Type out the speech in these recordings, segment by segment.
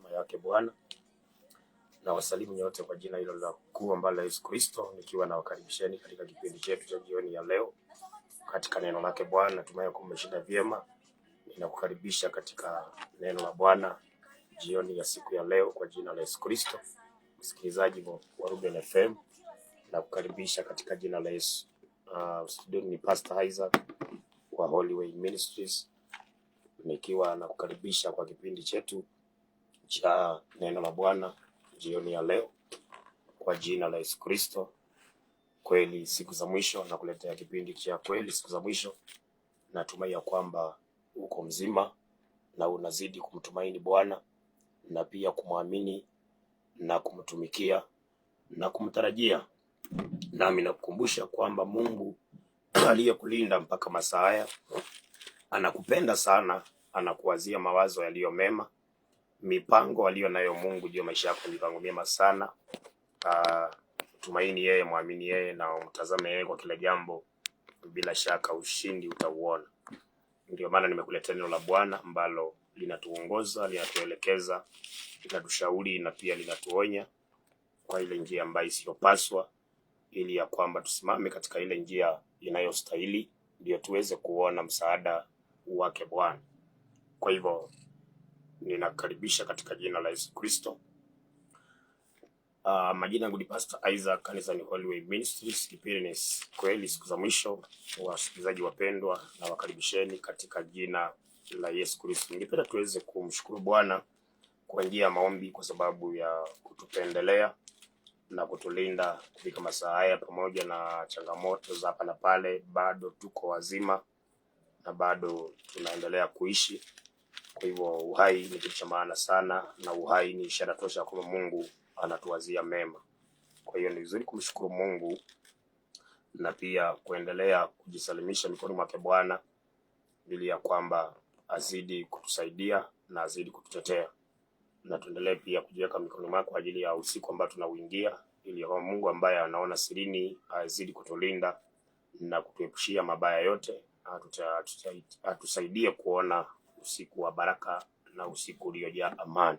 neema yake Bwana. Na wasalimu nyote kwa jina hilo la kuu ambalo Yesu Kristo, nikiwa na wakaribisheni katika kipindi chetu cha jioni ya leo katika neno lake Bwana. Natumai kwamba mmeshinda vyema. Ninakukaribisha katika neno la Bwana jioni ya siku ya leo kwa jina la Yesu Kristo. Msikilizaji wa Ruben FM, na kukaribisha katika jina la Yesu. Studio ni Pastor Isaac wa Holy Way Ministries, nikiwa na kukaribisha kwa kipindi chetu cha neno la Bwana jioni ya leo kwa jina la Yesu Kristo. Kweli siku za mwisho, na kuletea kipindi cha kweli siku za mwisho. Natumai ya kwamba uko mzima na unazidi kumtumaini Bwana na pia kumwamini na kumtumikia na kumtarajia. Nami nakukumbusha kwamba Mungu aliyekulinda mpaka masaa haya anakupenda sana, anakuwazia mawazo yaliyo mema. Mipango aliyo nayo Mungu juu ya maisha yako ni mipango mema sana. Tumaini yeye, muamini yeye na umtazame yeye kwa kila jambo, bila shaka ushindi utauona. Ndio maana nimekuletea neno la Bwana ambalo linatuongoza, linatuelekeza, linatushauri na pia linatuonya kwa ile njia ambayo isiyopaswa, ili ya kwamba tusimame katika ile njia inayostahili, ndio tuweze kuona msaada wake Bwana. Kwa hivyo ninakaribisha katika jina la Yesu Kristo. Majina yangu ni Pastor Isaac, kanisa ni Holy Way Ministries. Kipindi ni kweli siku za mwisho. Wasikilizaji wapendwa, na wakaribisheni katika jina la Yesu Kristo. Ningependa tuweze kumshukuru Bwana kwa njia ya maombi, kwa sababu ya kutupendelea na kutulinda kufika masaa haya, pamoja na changamoto za hapa na pale. Bado tuko wazima na bado tunaendelea kuishi. Kwa hivyo uhai ni kitu cha maana sana, na uhai ni ishara tosha kwamba Mungu anatuwazia mema. Kwa hiyo ni vizuri kumshukuru Mungu na pia kuendelea kujisalimisha mikononi mwake Bwana, ili ya kwamba azidi kutusaidia na azidi kututetea. Na tuendelee pia kujiweka mikononi mwake kwa ajili ya usiku ambao tunauingia, ili kwa Mungu ambaye anaona sirini azidi kutulinda na kutuepushia mabaya yote. Atusaidie kuona usiku wa baraka na usiku uliojaa amani.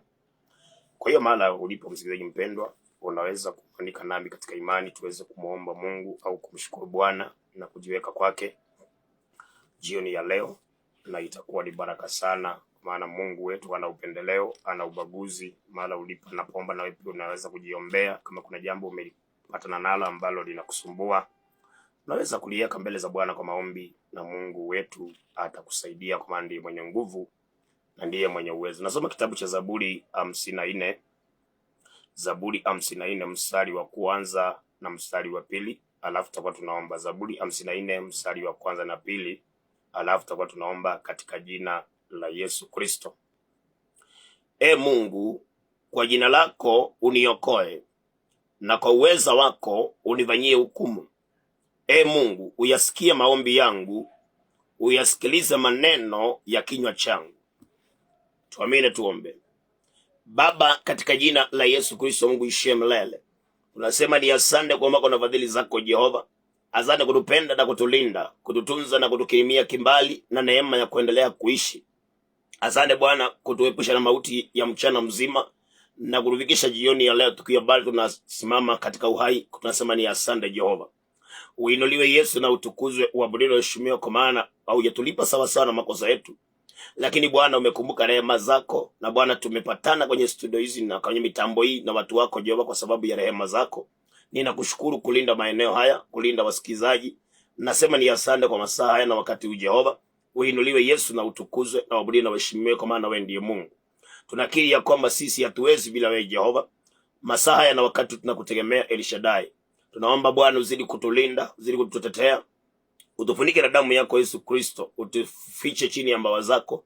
Kwa hiyo maana ulipo msikilizaji mpendwa, unaweza kuandika nami katika imani tuweze kumuomba Mungu au kumshukuru Bwana na kujiweka kwake jioni ya leo, na itakuwa ni baraka sana. Maana Mungu wetu ana upendeleo, ana ubaguzi. Maana ulipo napoomba, na wewe unaweza kujiombea. Kama kuna jambo umepatana nalo ambalo linakusumbua, unaweza kuliweka mbele za Bwana kwa maombi, na Mungu wetu atakusaidia, kwa maana ndiye mwenye nguvu na ndiye mwenye uwezo. Nasoma kitabu cha Zaburi 54. Zaburi 54 mstari wa kwanza na mstari wa pili, alafu tutakuwa tunaomba. Zaburi 54 mstari wa kwanza na pili, alafu tutakuwa tunaomba katika jina la Yesu Kristo. E Mungu, kwa jina lako uniokoe, na kwa uweza wako unifanyie hukumu. E Mungu, uyasikie maombi yangu, uyasikilize maneno ya kinywa changu. Tuamini, tuombe. Baba, katika jina la Yesu Kristo, Mungu ishie milele, tunasema ni asante kwa mako na fadhili zako Jehova. Asante kutupenda na kutulinda, kututunza na kutukirimia kimbali na neema ya kuendelea kuishi. Asante Bwana kutuepusha na mauti ya mchana mzima na kutufikisha jioni ya leo tukiwa bado tunasimama katika uhai. Tunasema ni asante Jehova. Uinuliwe Yesu na utukuzwe, uabudiwe, uheshimiwe, kwa maana haujatulipa sawa sawa na makosa yetu, lakini Bwana umekumbuka rehema zako. Na Bwana tumepatana kwenye studio hizi na kwenye mitambo hii na watu wako Jehova, kwa sababu ya rehema zako. Ninakushukuru kulinda maeneo haya, kulinda wasikizaji. Nasema ni asante kwa masaa haya na wakati huu Jehova. Uinuliwe Yesu na utukuzwe na uabudiwe na uheshimiwe, kwa maana wewe ndiye Mungu. Tunakiri ya kwamba sisi hatuwezi bila wewe Jehova. Masaa haya na wakati tunakutegemea El Shaddai. Tunaomba Bwana uzidi kutulinda, uzidi kututetea. Utufunike na damu yako Yesu Kristo, utufiche chini ya mbawa zako,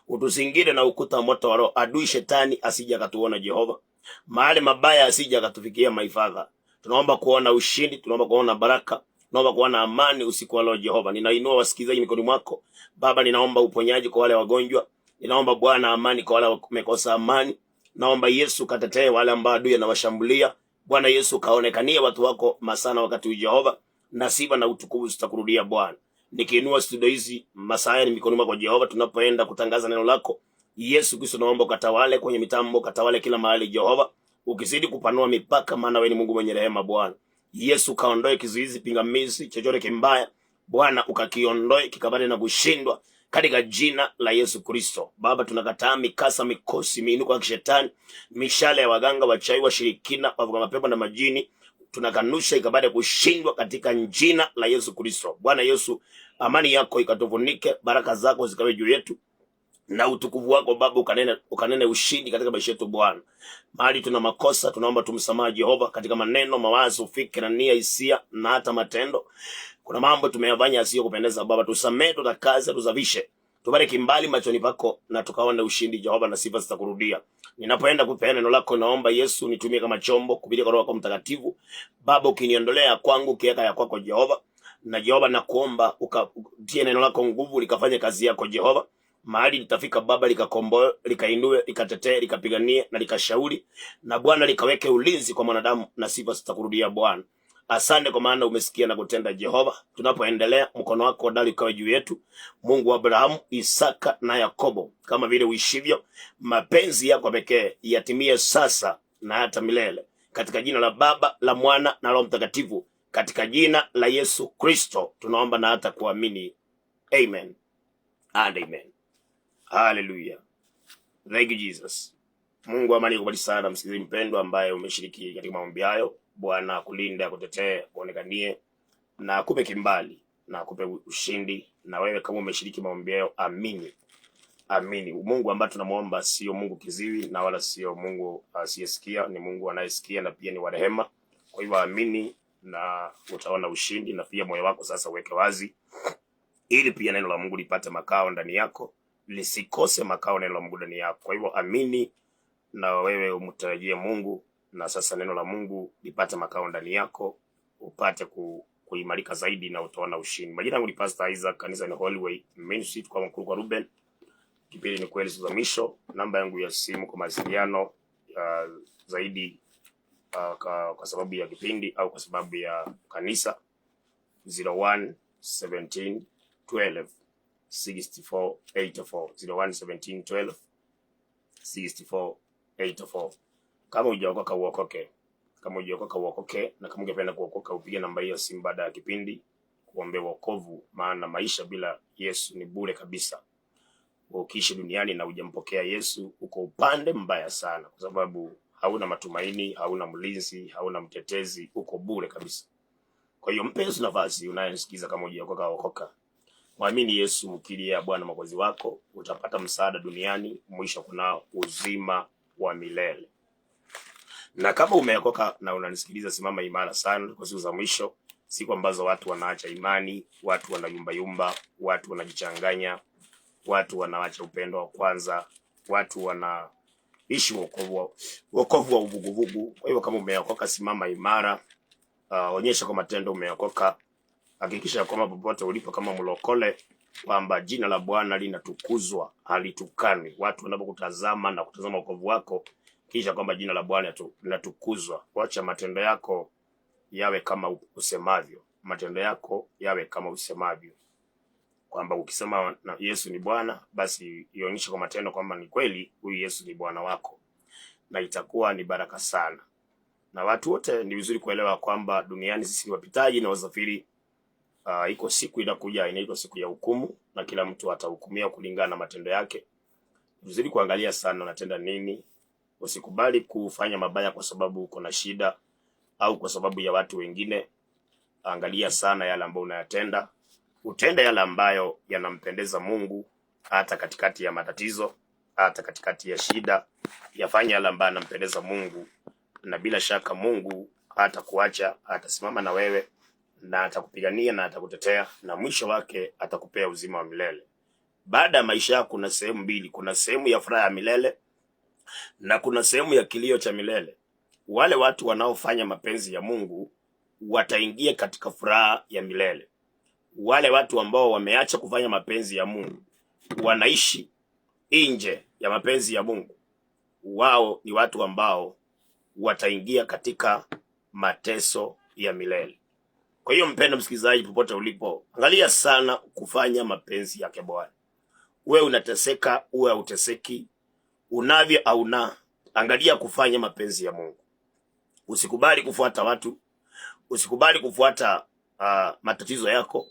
utuzingire na ukuta moto wa Roho. Adui shetani asije akatuona Jehova, mahali mabaya asije akatufikia maifadha. Tunaomba kuona ushindi, tunaomba kuona baraka, tunaomba kuona amani usiku wa leo Jehova. Ninainua wasikizaji mikononi mwako Baba, ninaomba uponyaji kwa wale wagonjwa, ninaomba Bwana amani kwa wale wamekosa amani. Naomba Yesu katetee wale ambao adui anawashambulia. Bwana Yesu kaonekanie watu wako masana wakati huu Jehova, na sifa na utukufu zitakurudia Bwana. Nikiinua studio hizi masaa ni mikononi mwako Jehova, tunapoenda kutangaza neno lako. Yesu Kristo, naomba ukatawale kwenye mitambo, katawale kila mahali Jehova, ukizidi kupanua mipaka, maana wewe ni Mungu mwenye rehema Bwana. Yesu, kaondoe kizuizi, pingamizi, chochote kimbaya Bwana, ukakiondoe kikabane na kushindwa katika jina la Yesu Kristo. Baba, tunakataa mikasa, mikosi, miinuko ya kishetani, mishale ya waganga, wachawi, washirikina, wavuga mapepo na majini, tunakanusha ikabade kushindwa katika jina la Yesu Kristo. Bwana Yesu, amani yako ikatuvunike, baraka zako zikawe juu yetu, na utukufu wako Baba ukanene ushindi katika maisha yetu Bwana. Mahali tuna makosa, tunaomba tumsamaha Jehova, katika maneno, mawazo, fikra, nia, hisia na hata matendo. Kuna mambo tumeyafanya yasiyo kupendeza Baba, tusamee, tutakaze, tuzavishe, tubariki mbali machoni pako, na tukaone ushindi Jehova, na sifa zitakurudia. Ninapoenda kupeana neno lako, naomba Yesu nitumie kama chombo kupitia kwa Roho yako Mtakatifu. Baba, ukiniondolea kwangu, ukiweka ya kwako Jehova, na Jehova nakuomba ukatie neno lako nguvu, likafanye kazi yako Jehova. Mahali litafika Baba, likakomboe, likainue, likatetee, likapiganie na likashauri, na Bwana likaweke ulinzi kwa mwanadamu, na sifa zitakurudia Bwana. Asante kwa maana umesikia na kutenda Jehova. Tunapoendelea, mkono wako hodari ukawe juu yetu, Mungu wa Abrahamu, Isaka na Yakobo, kama vile uishivyo. Mapenzi yako pekee yatimie sasa na hata milele, katika jina la Baba, la Mwana na Roho Mtakatifu, katika jina la Yesu Kristo tunaomba na hata kuamini. Amen and amen. Hallelujah. Thank you Jesus. Mungu amani kubariki sana msikilizaji mpendwa ambaye umeshiriki katika maombi hayo. Bwana kulinda, kutetee, kuonekanie na akupe kimbali na akupe ushindi. Na wewe kama umeshiriki maombi hayo, amini. Amini. Mungu ambaye tunamuomba sio Mungu kiziwi, na wala sio Mungu asiyesikia, ni Mungu anayesikia na pia ni wa rehema. Kwa hivyo amini na utaona ushindi, na pia moyo wako sasa uweke wazi, ili pia neno la Mungu lipate makao ndani yako, lisikose makao neno la Mungu ndani yako. Kwa hivyo amini na wewe umtarajie Mungu, na sasa neno la Mungu lipate makao ndani yako, upate kuimarika zaidi na utaona ushindi. Majina yangu ni Pastor Isaac, kanisa ni Holy Way Ministry kwa mkuu kwa Ruben. Kipindi ni kweli za mwisho. Namba yangu ya simu kwa mawasiliano zaidi kwa sababu ya kipindi au kwa sababu ya kanisa, 01 17 12 64 84, 01 17 12 64 84. Kama hujaokoka uokoke, kama hujaokoka uokoke, na kama ungependa kuokoka upige namba hiyo simu baada ya kipindi kuombe wokovu, maana maisha bila Yesu ni bure kabisa. Ukiishi duniani na hujampokea Yesu, uko upande mbaya sana, kwa sababu hauna matumaini, hauna mlinzi, hauna mtetezi, uko bure kabisa. Kwa hiyo mpe Yesu nafasi. Unayesikiza, kama hujaokoka okoka, mwamini Yesu, mkiri ya Bwana Mwokozi wako, utapata msaada duniani, mwisho kuna uzima wa milele. Na kama umeokoka na unanisikiliza, simama imara sana kwa siku za mwisho, siku ambazo watu wanaacha imani, watu wanayumba, watu wanajichanganya, watu wanaacha upendo wa kwanza, watu wanaishi wokovu wa uvuguvugu. Kwa hivyo kama umeokoka, simama imara, onyesha kwa matendo umeokoka. Hakikisha kwamba popote ulipo kama mlokole, kwamba jina la Bwana linatukuzwa, halitukani. Watu wanapokutazama na kutazama wokovu wako, kisha kwamba jina la Bwana linatukuzwa. Wacha matendo yako yawe kama usemavyo. Matendo yako yawe kama usemavyo. Kwamba ukisema na Yesu ni Bwana, basi ionyeshe kwa matendo kwamba ni kweli huyu Yesu ni Bwana wako, na itakuwa ni baraka sana. Na watu wote ni vizuri kuelewa kwamba duniani sisi ni wapitaji na wasafiri. Iko siku inakuja, inaitwa siku ya hukumu, na kila mtu atahukumiwa kulingana na matendo yake. Vizuri kuangalia sana unatenda nini. Usikubali kufanya mabaya kwa sababu uko na shida au kwa sababu ya watu wengine. Angalia sana yale ambayo unayatenda. Utende yale ambayo yanampendeza Mungu, hata katikati ya matatizo, hata katikati ya shida. Yafanye yale ambayo yanampendeza Mungu, na bila shaka Mungu hatakuacha, atasimama na wewe, na atakupigania na atakutetea, na mwisho wake atakupea uzima wa milele. Baada ya maisha yako kuna sehemu mbili, kuna sehemu ya furaha ya milele na kuna sehemu ya kilio cha milele. Wale watu wanaofanya mapenzi ya Mungu wataingia katika furaha ya milele. Wale watu ambao wameacha kufanya mapenzi ya Mungu, wanaishi nje ya mapenzi ya Mungu, wao ni watu ambao wataingia katika mateso ya milele. Kwa hiyo mpendwa msikilizaji, popote ulipo, angalia sana kufanya mapenzi yake Bwana. uwe unateseka, uwe hauteseki, unavyo au na, angalia kufanya mapenzi ya Mungu. Usikubali kufuata watu, usikubali kufuata matatizo yako,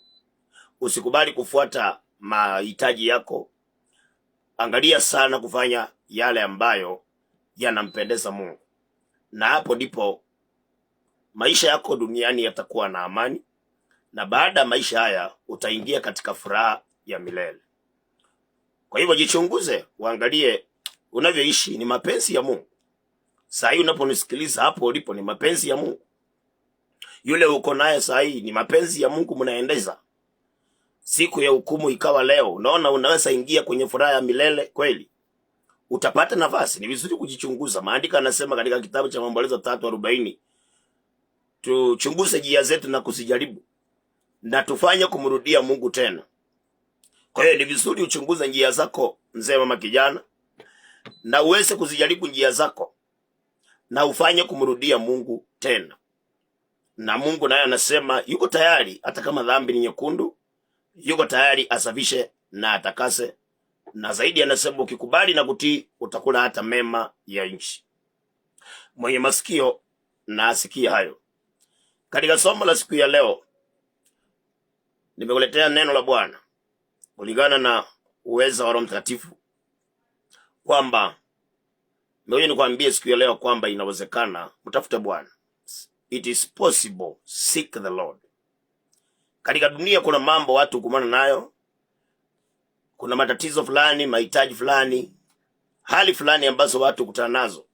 usikubali kufuata mahitaji yako. Angalia sana kufanya yale ambayo yanampendeza Mungu, na hapo ndipo maisha yako duniani yatakuwa na amani, na baada ya maisha haya utaingia katika furaha ya milele. Kwa hivyo jichunguze, uangalie unavyoishi ni mapenzi ya Mungu. Saa hii unaponisikiliza hapo ulipo ni mapenzi ya Mungu. Yule uko naye saa hii ni mapenzi ya Mungu mnaendeza. Siku ya hukumu ikawa leo, unaona unaweza ingia kwenye furaha ya milele kweli? Utapata nafasi. Ni vizuri kujichunguza. Maandiko yanasema katika kitabu cha Maombolezo 3:40, tuchunguze njia zetu na kusijaribu, na tufanye kumrudia Mungu tena. Kwa hiyo ni vizuri uchunguze njia zako, mzee, mama, kijana, na uweze kuzijaribu njia zako na ufanye kumrudia Mungu tena. Na Mungu naye anasema yuko tayari, hata kama dhambi ni nyekundu, yuko tayari asafishe na atakase. Na zaidi anasema ukikubali na kutii utakula hata mema ya nchi. Mwenye masikio na asikie hayo. Katika somo la siku ya leo nimekuletea neno la Bwana kulingana na uweza wa Roho Mtakatifu, kwamba ngoja nikwambie siku ya leo kwamba inawezekana mtafute Bwana. It is possible, seek the Lord. Katika dunia kuna mambo watu kumana nayo, kuna matatizo fulani, mahitaji fulani, hali fulani ambazo watu kutana nazo,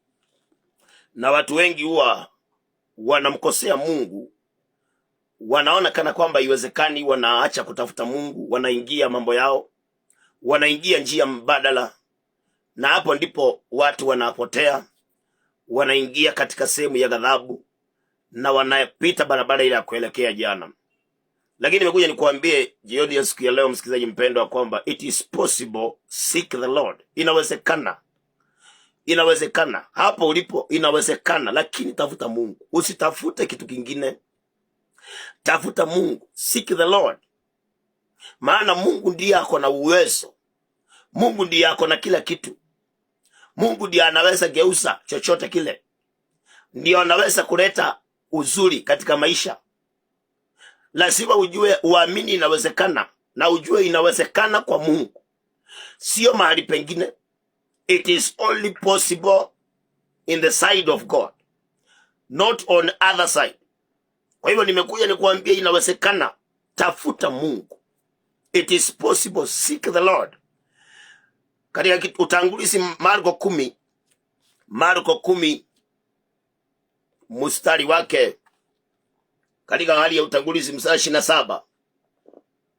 na watu wengi huwa wanamkosea Mungu. Wanaona kana kwamba iwezekani, wanaacha kutafuta Mungu, wanaingia mambo yao, wanaingia njia mbadala, na hapo ndipo watu wanapotea, wanaingia katika sehemu ya ghadhabu, na wanapita barabara ile ya kuelekea jana. Lakini nimekuja nikuambie jioni ya siku ya leo, msikilizaji mpendwa, kwamba it is possible, seek the Lord. Inawezekana. Inawezekana. Hapo ulipo inawezekana, lakini tafuta Mungu. Usitafute kitu kingine. Tafuta Mungu. Seek the Lord. Maana Mungu ndiye ako na uwezo. Mungu ndiye ako na kila kitu. Mungu ndiye anaweza geuza chochote kile. Ndiye anaweza kuleta uzuri katika maisha. Lazima ujue, uamini inawezekana, na ujue inawezekana kwa Mungu, sio mahali pengine. It is only possible in the side of God, not on other side. Kwa hivyo nimekuja nikuambia inawezekana. Tafuta Mungu. It is possible, seek the Lord. Katika utangulizi Marko 10 mstari wake, katika hali ya utangulizi mstari 27,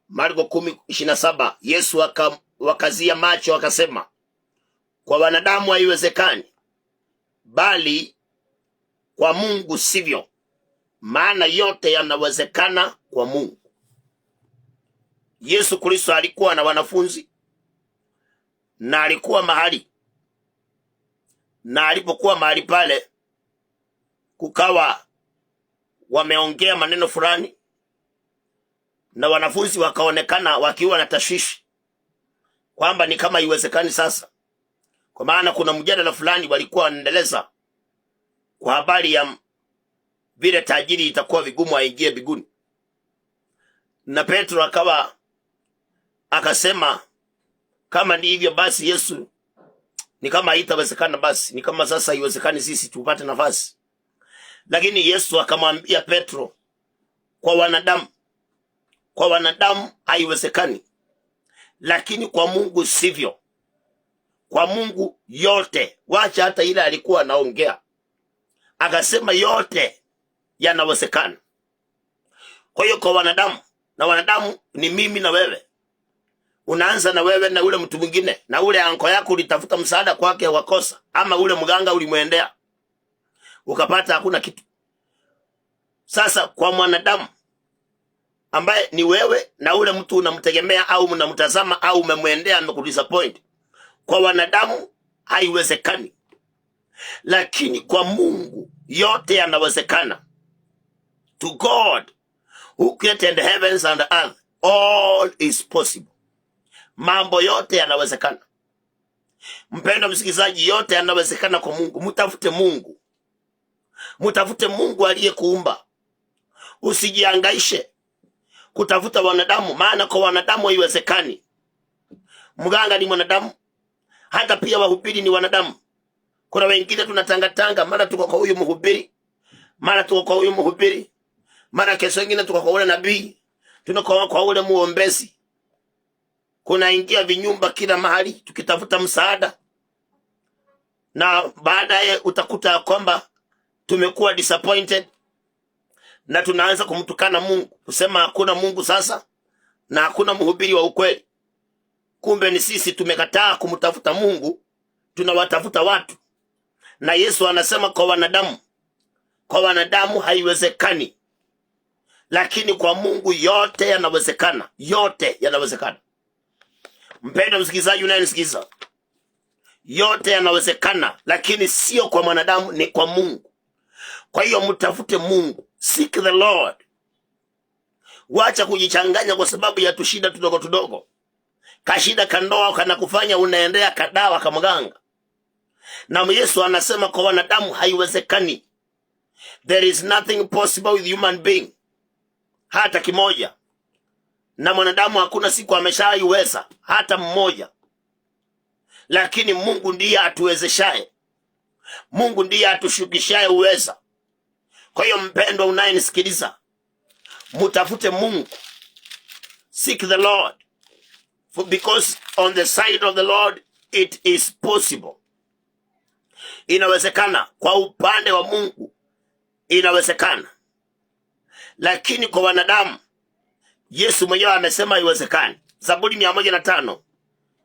Marko 10:27, Yesu wakazia macho akasema, kwa wanadamu haiwezekani, bali kwa Mungu sivyo, maana yote yanawezekana kwa Mungu. Yesu Kristo alikuwa na wanafunzi, na alikuwa mahali, na alipokuwa mahali pale kukawa wameongea maneno fulani, na wanafunzi wakaonekana wakiwa na tashwishi kwamba ni kama iwezekani sasa, kwa maana kuna mjadala fulani walikuwa wanaendeleza kwa habari ya vile tajiri itakuwa vigumu aingie mbinguni. Na Petro akasema kama ni hivyo basi Yesu, ni kama haitawezekana, basi ni kama sasa iwezekani sisi tupate nafasi. Lakini Yesu akamwambia Petro, kwa wanadamu haiwezekani, lakini kwa Mungu sivyo. Kwa Mungu yote, wacha hata ile alikuwa anaongea, akasema yote yanawezekana. Kwa hiyo kwa wanadamu, na wanadamu ni mimi na wewe. Unaanza na wewe na ule mtu mwingine, na ule anko yako ulitafuta msaada kwake wakosa, ama ule mganga ulimwendea ukapata hakuna kitu. Sasa kwa mwanadamu ambaye ni wewe na ule mtu unamtegemea au unamtazama au umemwendea amekudisappoint, kwa wanadamu haiwezekani, lakini kwa Mungu yote yanawezekana. To God who created the heavens and the earth, all is possible. mambo yote yanawezekana. Mpendwa msikilizaji, yote yanawezekana kwa Mungu. Mtafute Mungu. Mtafute Mungu aliyekuumba. Usijihangaishe kutafuta wanadamu, maana kwa wanadamu haiwezekani. Mganga ni mwanadamu, hata pia wahubiri ni wanadamu. Kuna wengine tunatangatanga, mara tuko kwa huyu mhubiri, mara tuko kwa huyu mhubiri, mara kesho nyingine tuko kwa ule nabii, tunakuwa kwa ule muombezi. Kuna ingia vinyumba kila mahali tukitafuta msaada, na baadaye utakuta kwamba tumekuwa disappointed na tunaanza kumtukana Mungu, kusema hakuna Mungu sasa na hakuna mhubiri wa ukweli. Kumbe ni sisi tumekataa kumtafuta Mungu, tunawatafuta watu. Na Yesu anasema kwa wanadamu haiwezekani, lakini kwa Mungu yote yanawezekana. Yote yanawezekana. Mpendwa msikilizaji unayenisikiza, yote yanawezekana, lakini sio kwa mwanadamu, ni kwa Mungu. Kwa hiyo mtafute Mungu. Seek the Lord. Wacha kujichanganya kwa sababu ya tushida tudogo. Kashida kandoa kana kufanya unaendea kadawa kama mganga. Na Yesu anasema kwa wanadamu haiwezekani. There is nothing possible with human being. Hata kimoja. Na mwanadamu hakuna siku ameshaiweza hata mmoja. Lakini Mungu ndiye atuwezeshaye. Mungu ndiye atushukishaye uweza. Kwa hiyo mpendwa unayenisikiliza, mtafute Mungu. Seek the Lord. Because on the side of the Lord it is possible. Inawezekana. Kwa upande wa Mungu inawezekana. Lakini kwa wanadamu, Yesu mwenyewe amesema haiwezekani. Zaburi 105.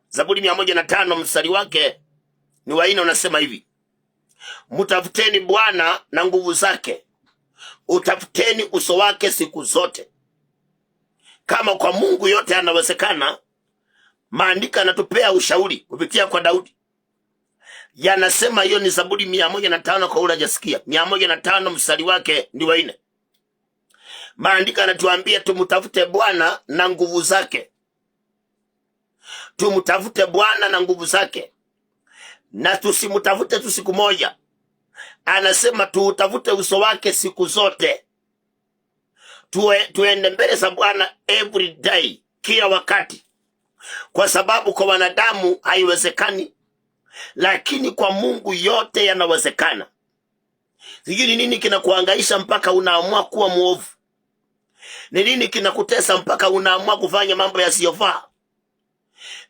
Zaburi 105 mstari wake ni wa 4 unasema hivi: mtafuteni Bwana na nguvu zake, utafuteni uso wake siku zote. Kama kwa Mungu yote yanawezekana, maandiko yanatupea ushauri kupitia kwa Daudi. Yanasema hiyo ni Zaburi 105 kwa ule hajasikia. 105 mstari wake ni wa 4. Maandiko yanatuambia tumtafute Bwana na nguvu zake. Tumtafute Bwana na nguvu zake. Na tusimtafute tu siku moja. Anasema tuutafute uso wake siku zote. Tuende mbele za Bwana every day, kila wakati. Kwa sababu kwa wanadamu haiwezekani, lakini kwa Mungu yote yanawezekana. Sijui nini kinakuhangaisha mpaka unaamua kuwa muovu. Ni nini kinakutesa mpaka unaamua kufanya mambo yasiyofaa?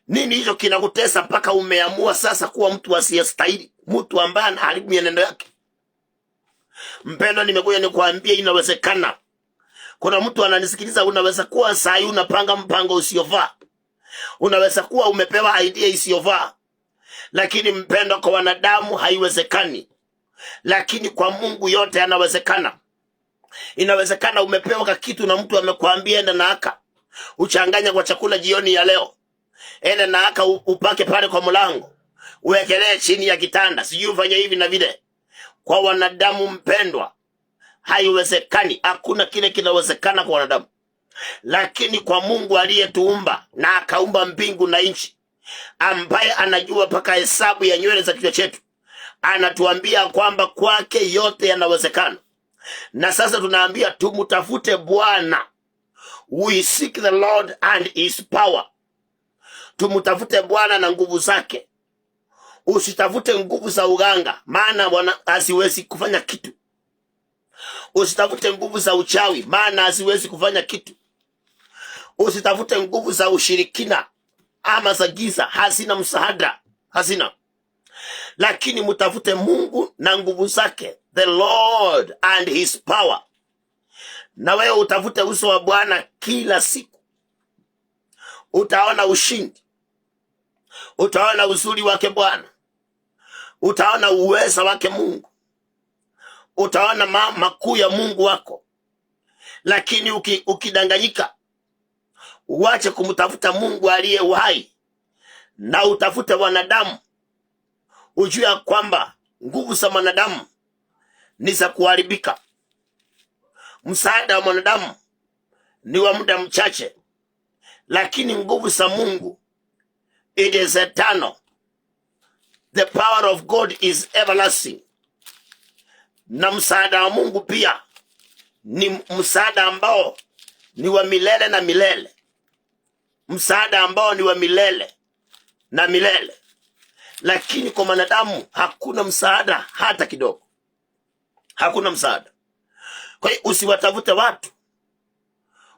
Nini hicho kinakutesa mpaka umeamua sasa kuwa mtu asiyestahili, mtu ambaye anaharibu mienendo yake? Mpendwa, nimekuja nikuambia inawezekana. Kuna mtu ananisikiliza, unaweza kuwa saa hii unapanga mpango usiyofaa. Unaweza kuwa umepewa idea isiyofaa. Lakini mpendwa, kwa wanadamu haiwezekani. Lakini kwa Mungu yote yanawezekana. Inawezekana umepewa kitu na mtu amekwambia enda na aka uchanganya kwa chakula jioni ya leo. Enda na aka upake pale kwa mlango, uwekelee chini ya kitanda, sijui ufanye hivi na vile. Kwa wanadamu mpendwa, haiwezekani. Hakuna kile kinawezekana kwa wanadamu. Lakini kwa Mungu aliyetuumba na akaumba mbingu na nchi, ambaye anajua paka hesabu ya nywele za kichwa chetu, anatuambia kwamba kwake yote yanawezekana. Na sasa tunaambia tumtafute Bwana. We seek the Lord and his power. Tumtafute Bwana na nguvu zake. Usitafute nguvu za uganga, maana Bwana asiwezi kufanya kitu. Usitafute nguvu za uchawi, maana asiwezi kufanya kitu. Usitafute nguvu za ushirikina ama za giza, hazina msaada, hazina. Lakini mtafute Mungu na nguvu zake, the Lord and his power. Na wewe utafute uso wa Bwana kila siku. Utaona ushindi. Utaona uzuri wake Bwana. Utaona uweza wake Mungu. Utaona makuu ya Mungu wako. Lakini ukidanganyika, uache kumtafuta Mungu aliye uhai na utafute wanadamu, ujue kwamba nguvu za wanadamu ni za kuharibika. Msaada wa mwanadamu ni wa muda mchache, lakini nguvu za Mungu It is eternal. The power of God is everlasting. Na msaada wa Mungu pia ni msaada ambao ni wa milele na milele. Msaada ambao ni wa milele na milele. Lakini kwa wanadamu hakuna msaada hata kidogo. Hakuna msaada. Kwa hiyo usiwatafute watu.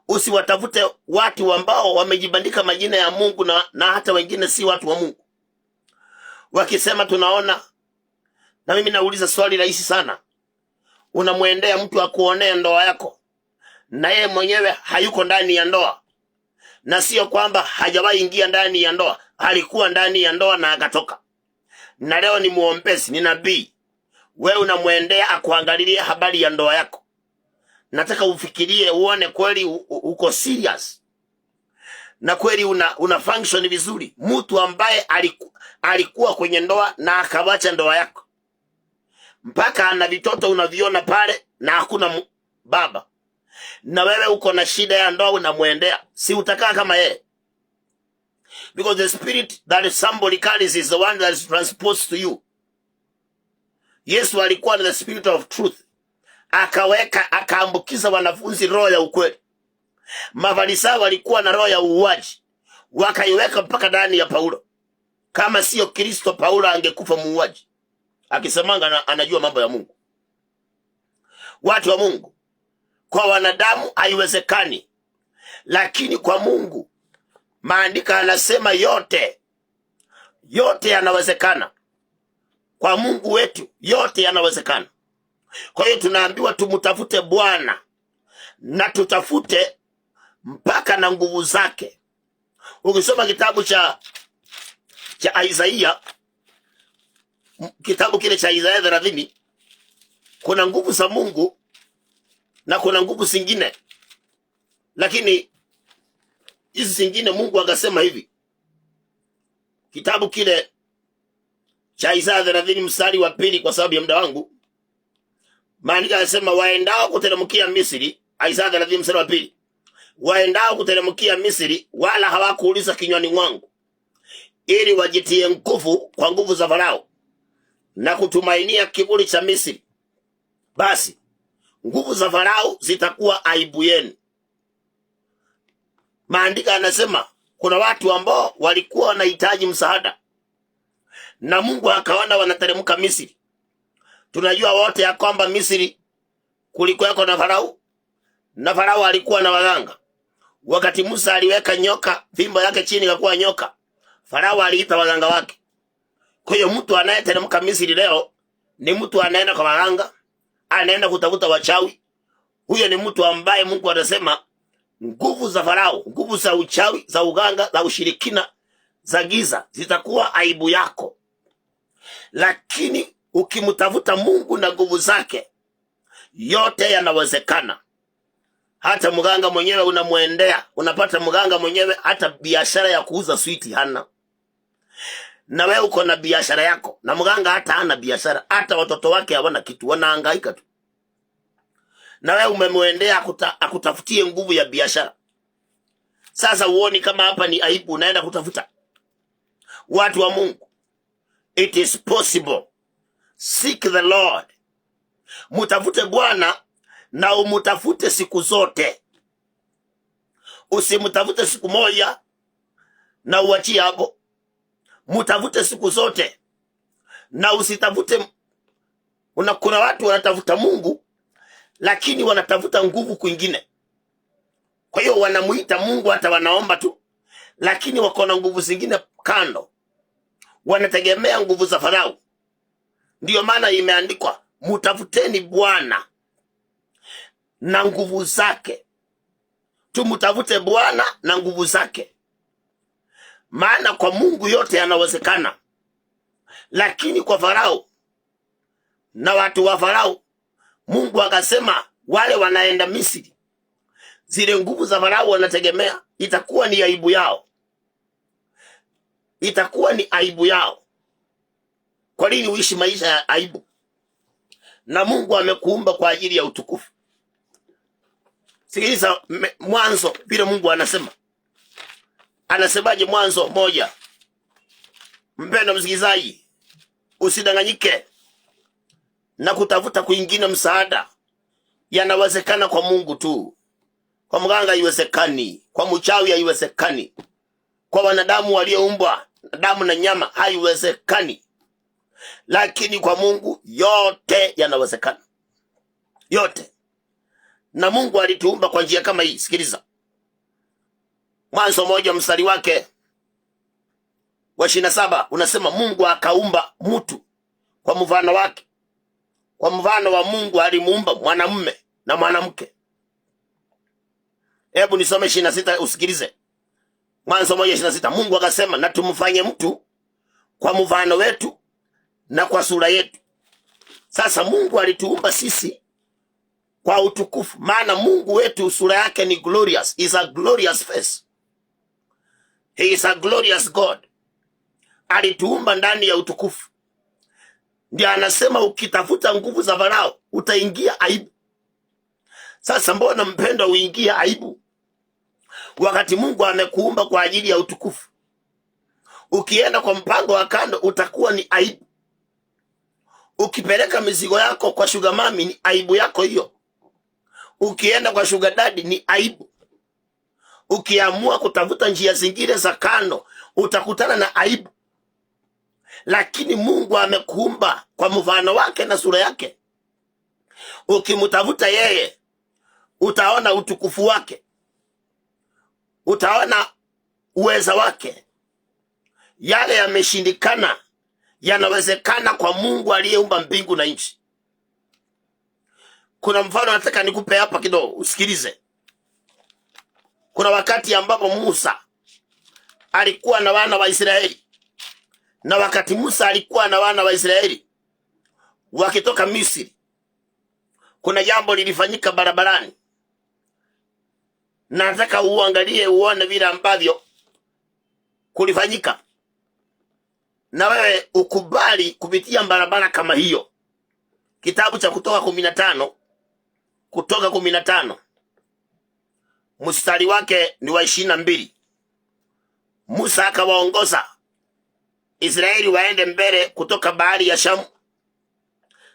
Usiwatafute watu ambao wamejibandika majina ya Mungu na hata wengine si watu wa Mungu. Wakisema tunaona, na mimi nauliza swali rahisi sana. Unamwendea mtu akuonea ndoa yako, na yeye mwenyewe hayuko ndani ya ndoa. Na sio kwamba hajawahi ingia ndani ya ndoa, alikuwa ndani ya ndoa na akatoka. Na leo ni muombezi, ni nabii. Wewe unamwendea akuangalilie habari ya ndoa yako. Nataka ufikirie uone kweli uko serious. Na kweli una function vizuri. Mtu ambaye alikuwa kwenye ndoa na akawacha ndoa yako. Mpaka ana vitoto unaviona pale na hakuna baba. Na wewe uko na shida ya ndoa unamwendea. Si utakaa kama yeye. Because the spirit that somebody carries is the one that is transposed to you. Yesu alikuwa na the spirit of truth. Akaambukiza wanafunzi roho ya ukweli. Mafarisayo walikuwa na roho ya uuaji. Wakaiweka mpaka ndani ya Paulo. Kama sio Kristo, Paulo angekufa muuaji. Akisemanga anajua mambo ya Mungu. Watu wa Mungu, kwa wanadamu haiwezekani. Lakini kwa Mungu, maandiko yanasema yote yanawezekana. Kwa Mungu wetu yote yanawezekana. Kwa hiyo tunaambiwa tumtafute Bwana na tutafute mpaka na nguvu zake. Ukisoma kitabu cha Isaiah, kitabu kile cha Isaiah 30, kuna nguvu za Mungu na kuna nguvu zingine. Lakini hizi zingine Mungu akasema hivi. Kitabu kile cha Isaiah 30 mstari wa 2, kwa sababu ya muda wangu. Maandiko yanasema waendao kuteremkia Misri, Isaiah 30 mstari wa 2. Waendao kuteremkia Misri wala hawakuuliza kinywani mwangu, ili wajitie nguvu kwa nguvu za Farao na kutumainia kiburi cha Misri. Basi nguvu za Farao zitakuwa aibu yenu. Maandiko yanasema kuna watu ambao walikuwa wanahitaji msaada, na Mungu akaona wanateremka Misri. Tunajua wote ya kwamba Misri kulikuwa na Farao, na Farao alikuwa na waganga. Wakati Musa aliweka nyoka, fimbo yake chini ikakuwa nyoka, Farao aliita waganga wake. Kwa hiyo mtu anayeteremka Misri leo ni mtu anaenda kwa waganga, anaenda kutafuta wachawi. Huyo ni mtu ambaye Mungu anasema nguvu za Farao, nguvu za uchawi, za uganga, za ushirikina, za giza zitakuwa aibu yako. Lakini ukimtafuta Mungu na nguvu zake, yote yanawezekana. Hata mganga mwenyewe unamwendea, unapata mganga mwenyewe hata biashara ya kuuza switi hana. Na wewe uko na biashara yako, na mganga hata hana biashara, hata watoto wake hawana kitu, wanahangaika tu. Na wewe umemwendea akutafutie nguvu ya biashara. Sasa uoni kama hapa ni aibu unaenda kutafuta? Watu wa Mungu, it is possible. Seek the Lord. Mutafute Bwana na umutafute siku zote. Usimutafute siku moja na uachie hapo. Mutafute siku zote. Na usitafute. Kuna watu wanatafuta Mungu lakini wanatafuta nguvu kwingine. Kwa hiyo wanamuita Mungu, hata wanaomba tu, lakini wako na nguvu zingine kando. Wanategemea nguvu za Farao. Ndiyo maana imeandikwa mutafuteni Bwana na nguvu zake. Tumutafute Bwana na nguvu zake. Maana kwa Mungu yote yanawezekana. Lakini kwa Farao na watu wa Farao, Mungu akasema wale wanaenda Misri, zile nguvu za Farao wanategemea, itakuwa ni aibu yao. Itakuwa ni aibu yao. Kwa nini uishi maisha ya aibu? Na Mungu amekuumba kwa ajili ya utukufu. Sikiliza Mwanzo vile Mungu anasema. Anasemaje Mwanzo 1? Mpendwa msikilizaji, usidanganyike na kutafuta kwingine msaada. Yanawezekana kwa Mungu tu. Kwa mganga haiwezekani, kwa mchawi haiwezekani, kwa wanadamu walioumbwa damu na nyama haiwezekani. Lakini kwa Mungu yote yanawezekana. Yote. Na Mungu alituumba kwa njia kama hii. Sikiliza. Mwanzo 1 mstari wake wa 27 unasema Mungu akaumba mtu kwa mfano wake. Kwa mfano wa Mungu alimuumba mwanamume na mwanamke. Hebu nisome 26 usikilize. Mwanzo 1:26 Mungu akasema na tumfanye mtu kwa mfano wetu na kwa sura yetu. Sasa Mungu alituumba sisi kwa utukufu. Maana Mungu wetu sura yake ni glorious. Is a glorious face. He is a glorious God. Alituumba ndani ya utukufu. Ndio anasema ukitafuta nguvu za Farao utaingia aibu. Sasa mbona mpendwa uingia aibu wakati Mungu amekuumba kwa ajili ya utukufu? Ukienda kwa mpango wa kando utakuwa ni aibu. Ukipeleka mizigo yako kwa sugar mami ni aibu yako hiyo. Ukienda kwa sugar daddy ni aibu. Ukiamua kutafuta njia zingine za kando utakutana na aibu. Lakini Mungu amekuumba kwa mfano wake na sura yake. Ukimtafuta yeye utaona utukufu wake. Utaona uweza wake. Yale yameshindikana yanawezekana kwa Mungu aliyeumba mbingu na nchi. Kuna mfano nataka nikupe hapa kidogo usikilize. Kuna wakati ambapo Musa alikuwa na wana wa Israeli. Na wakati Musa alikuwa na wana wa Israeli wakitoka Misri, kuna jambo lilifanyika barabarani. Na nataka uangalie uone vile ambavyo kulifanyika. Na wewe ukubali kupitia barabara kama hiyo. Kitabu cha Kutoka 15. Kutoka 15. Mstari wake ni wa 22. Musa akawaongoza Israeli waende mbele kutoka bahari ya Shamu.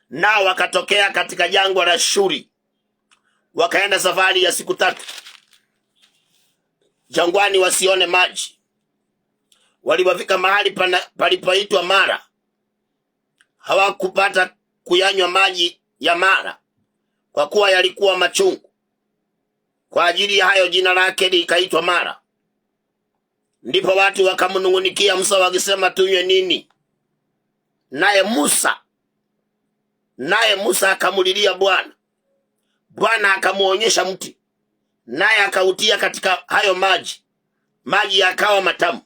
Nao wakatokea katika jangwa la Shuri. Wakaenda safari ya siku 3. Jangwani wasione maji. Walipofika mahali palipoitwa Mara, hawakupata kuyanywa maji ya Mara, kwa kuwa yalikuwa machungu. Kwa ajili ya hayo jina lake likaitwa Mara. Ndipo watu wakamnungunikia Musa wakisema tunywe nini? Naye Musa akamulilia Bwana. Bwana akamuonyesha mti, naye akautia katika hayo maji. Maji yakawa matamu.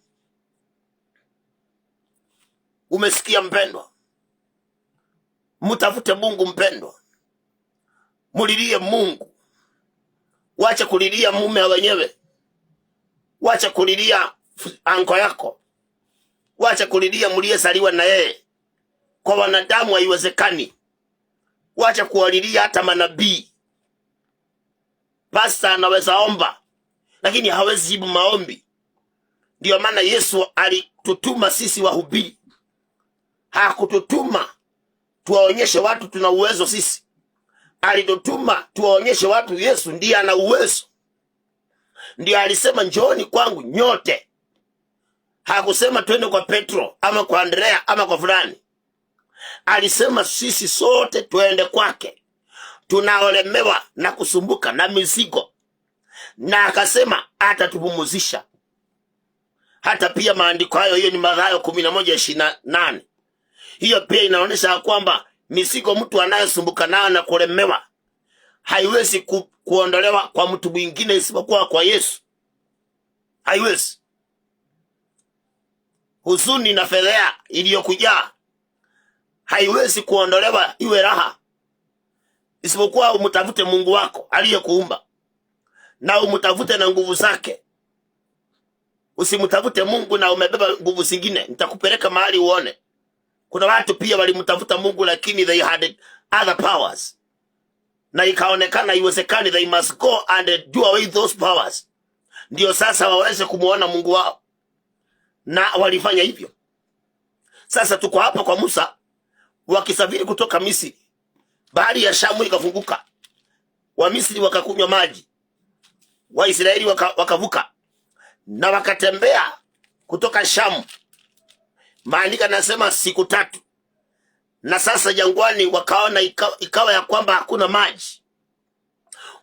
Umesikia mpendwa? Mtafute Mungu mpendwa. Mulilie Mungu. Wacha kulilia mume wenyewe. Wacha kulilia anko yako. Wacha kulilia mliyezaliwa na yeye. Kwa wanadamu haiwezekani. Wacha kuwalilia hata manabii. Pastor anaweza omba, lakini hawezi jibu maombi. Ndio maana Yesu alitutuma sisi wahubiri. Hakututuma tuwaonyeshe watu tuna uwezo sisi. Alitutuma tuwaonyeshe watu Yesu ndiye ana uwezo. Ndio alisema njooni kwangu nyote. Hakusema twende kwa Petro ama kwa Andrea ama kwa fulani. Alisema sisi sote twende kwake. Tunaolemewa na kusumbuka na mizigo. Na akasema atatupumzisha. Hata pia maandiko hayo, hiyo ni Mathayo 11:28. Hiyo pia inaonyesha kwamba mizigo mtu anayosumbuka nayo na kulemewa haiwezi kuondolewa kwa mtu mwingine isipokuwa kwa Yesu. Haiwezi. Huzuni na fedheha iliyokujaa haiwezi kuondolewa iwe raha isipokuwa umtafute Mungu wako aliyekuumba, na umtafute na nguvu zake. Usimtafute Mungu na umebeba nguvu zingine. Nitakupeleka mahali uone. Kuna watu pia walimtafuta Mungu lakini they had other powers. Na ikaonekana iwezekani they must go and do away those powers. Ndio sasa waweze kumuona Mungu wao. Na walifanya hivyo. Sasa tuko hapa kwa Musa wakisafiri kutoka Misri. Bahari ya Shamu ikafunguka. Wa Misri wakakunywa maji. Waisraeli wakavuka na wakatembea kutoka Shamu. Maandiko yanasema siku 3. Na sasa jangwani wakaona ikawa ya kwamba hakuna maji.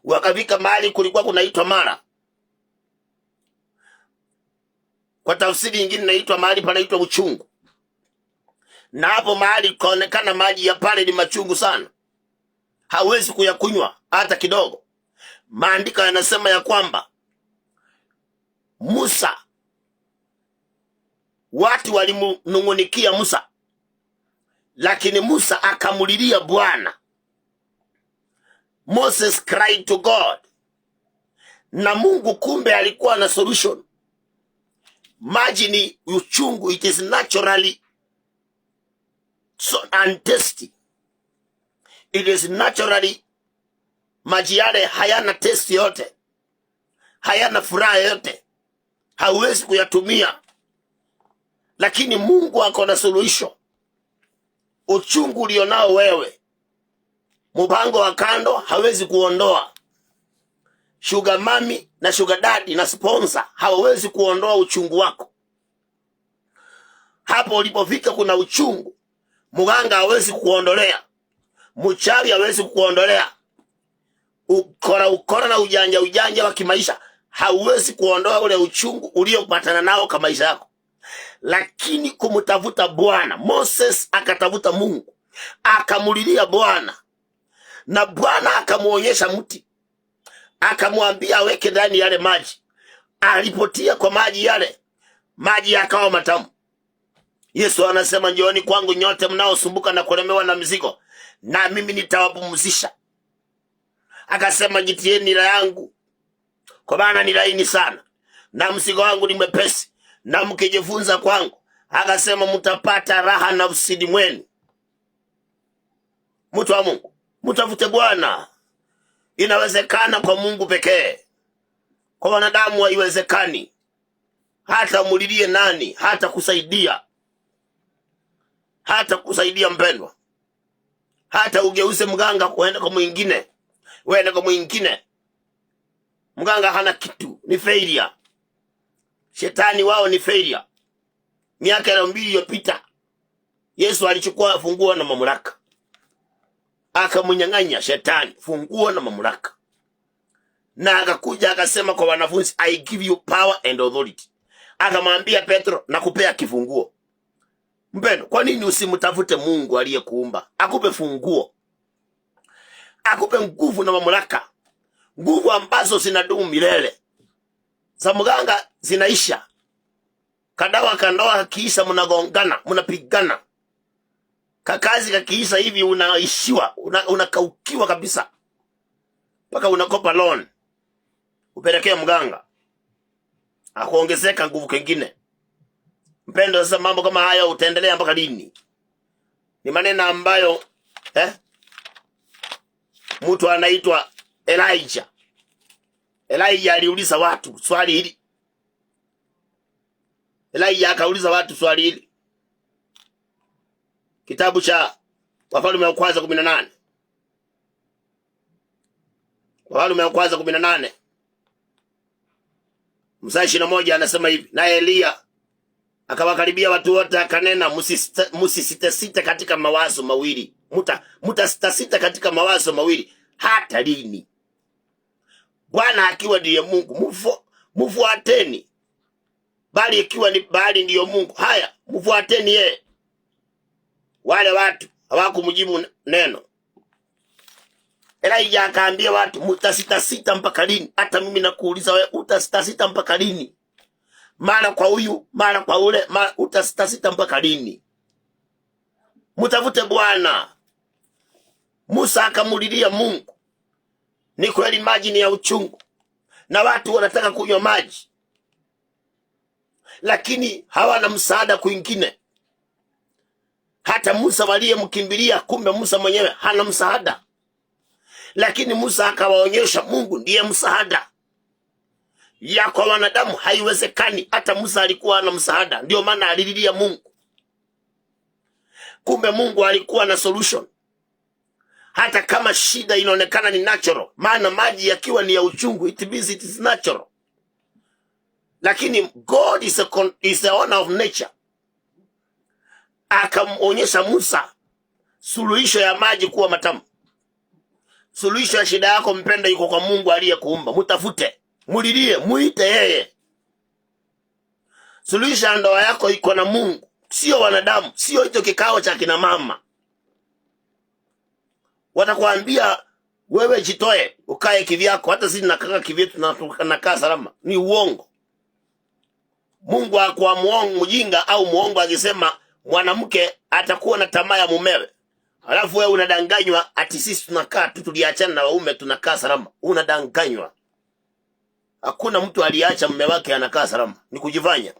Wakafika mahali kulikuwa kunaitwa Mara. Kwa tafsiri nyingine inaitwa mahali panaitwa uchungu. Na hapo mahali kaonekana maji ya pale ni machungu sana. Hawezi kuyakunywa hata kidogo. Maandiko yanasema ya kwamba Musa, watu walimnungunikia Musa, lakini Musa akamulilia Bwana. Moses cried to God. Na Mungu kumbe alikuwa na solution. Maji ni uchungu, it is naturally so untasty. It is naturally, maji yale hayana taste yote, hayana furaha yote, hauwezi kuyatumia. Lakini Mungu ako na solution. Uchungu ulionao wewe, mpango wa kando hawezi kuondoa. Sugar mami na sugar daddy na sponsor hawezi kuondoa uchungu wako. Hapo ulipofika kuna uchungu. Muganga hawezi kuondolea. Mchawi hawezi kuondolea. Ukora na ujanja wa kimaisha hauwezi kuondoa ule uchungu uliopatana nao kama maisha yako. Lakini kumtafuta Bwana, Moses akatafuta Mungu, akamulilia Bwana, na Bwana akamuonyesha mti, akamwambia aweke ndani yale maji. Alipotia kwa maji yale, maji yakawa matamu. Yesu anasema, njooni kwangu nyote mnaosumbuka na kulemewa na mizigo, na mimi nitawapumzisha. Akasema, jitieni nira yangu, kwa maana ni laini sana, na mzigo wangu ni mwepesi, na mkijifunza kwangu, akasema, mtapata raha nafsini mwenu. Mtu wa Mungu, mtafute Bwana. Inawezekana kwa Mungu pekee. Kwa wanadamu haiwezekani. Hata mulilie nani, hata kusaidia. Hata kusaidia mpendwa. Hata ugeuze mganga kuenda kwa mwingine, wende kwa mwingine, mganga hana kitu, ni failure. Shetani wao ni failure. Miaka 2 iliyopita Yesu alichukua funguo na mamlaka, akamunyang'anya shetani funguo na mamlaka, na akakuja akasema kwa wanafunzi, I give you power and authority. Akamwambia Petro, nakupea kifunguo. Mpendo, kwa nini usimtafute Mungu aliyekuumba akupe funguo, akupe nguvu na mamlaka, nguvu ambazo zinadumu milele? Za mganga zinaisha. Kadawa kandoa kiisa mnagongana, mnapigana. Kakazi kakiisa hivi unaishiwa, unakaukiwa kabisa. Mpaka unakopa loan upelekea mganga, akuongezeka nguvu kingine. Mpendo, sasa mambo kama haya utaendelea mpaka lini? Ni maneno ambayo mtu anaitwa Elijah. Elijah aliuliza watu swali hili. Elijah akauliza watu swali hili. Kitabu cha Wafalme wa Kwanza 18. Wafalme wa Kwanza 18. Mstari 21 anasema hivi, na Elia akawakaribia watu wote akanena, musisite katika mawazo mawili. Mutasita katika mawazo mawili. Hata lini? Bwana akiwa ndiye Mungu, mfuateni. Bali ikiwa ni Baali ndiyo Mungu, haya mfuateni yeye. Wale watu hawakumjibu neno. Elijah akaambia watu, mutasita mpaka lini? Hata mimi nakuuliza wewe, utasita mpaka lini? Mara kwa huyu, mara kwa ule, utasita mpaka lini? Mtafute Bwana. Musa akamulilia Mungu. Ni kweli maji ni ya uchungu, na watu wanataka kunywa maji, lakini hawana msaada kwingine. Hata Musa waliyemkimbilia, kumbe Musa mwenyewe hana msaada. Lakini Musa akawaonyesha Mungu ndiye msaada. Ya kwa wanadamu haiwezekani. Hata Musa alikuwa hana msaada, ndio maana alililia Mungu. Kumbe Mungu alikuwa na solution. Hata kama shida inaonekana ni natural, maana maji yakiwa ni ya uchungu, it means it is natural. Lakini God is the owner of nature. Akamuonyesha Musa suluhisho ya maji kuwa matamu. Suluhisho ya shida yako mpenda yuko kwa Mungu aliyekuumba. Mtafute, mulilie, muite yeye. Suluhisho ya ndoa yako iko na Mungu, sio wanadamu, sio hicho kikao cha kina mama. Watakwambia wewe jitoe, ukae kivyako, hata sisi nakaa kivyetu na tunakaa salama. Ni uongo. Mungu hakuwa muongo mjinga au muongo akisema mwanamke atakuwa na tamaa ya mumewe. Alafu wewe unadanganywa ati sisi tunakaa tu tuliachana na waume tunakaa salama. Unadanganywa. Hakuna mtu aliacha mume wake anakaa salama. Ni kujifanya.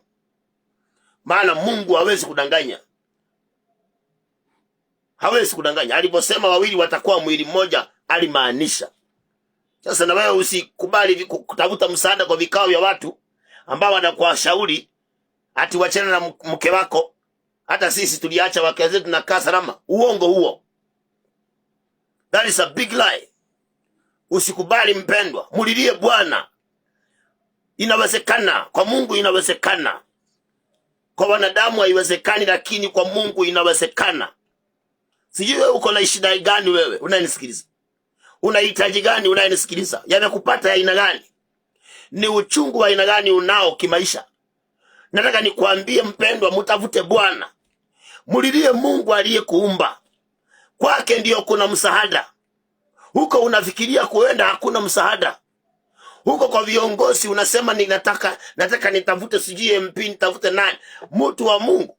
Maana Mungu hawezi kudanganya. Hawezi kudanganya. Aliposema wawili watakuwa mwili mmoja, alimaanisha. Sasa na wewe usikubali kutafuta msaada kwa vikao vya watu ambao wanakuwashauri ati wachana na mke wako. Hata sisi tuliacha wake zetu tunakaa salama. Uongo huo. That is a big lie. Usikubali mpendwa. Mulilie Bwana. Inawezekana. Kwa Mungu inawezekana. Kwa wanadamu haiwezekani, lakini kwa Mungu inawezekana. Sijui wewe uko na shida gani wewe unanisikiliza. Unahitaji gani unanisikiliza? Yamekupata ya aina gani? Ni uchungu wa aina gani unao kimaisha? Nataka nikuambie mpendwa, mtafute Bwana. Mulilie Mungu aliyekuumba. Kwake ndio kuna msaada. Huko unafikiria kuenda hakuna msaada. Huko kwa viongozi unasema nataka nitafute sijui MP nitafute nani. Mtu wa Mungu.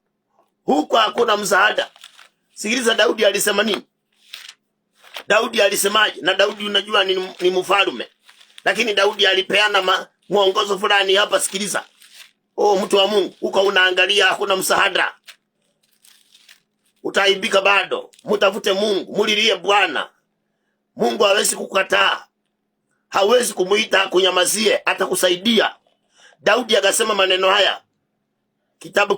Huko hakuna msaada. Sikiliza Daudi alisema nini? Daudi alisemaje? Na Daudi unajua ni mfalme. Lakini Daudi alipeana mwongozo fulani hapa, sikiliza. Mtu wa Mungu, huko unaangalia hakuna msaada. Utaibika bado. Mtafute Mungu, mulilie Bwana. Mungu hawezi kukataa. Hawezi kumuita kunyamazie, atakusaidia. Daudi akasema maneno haya. Kitabu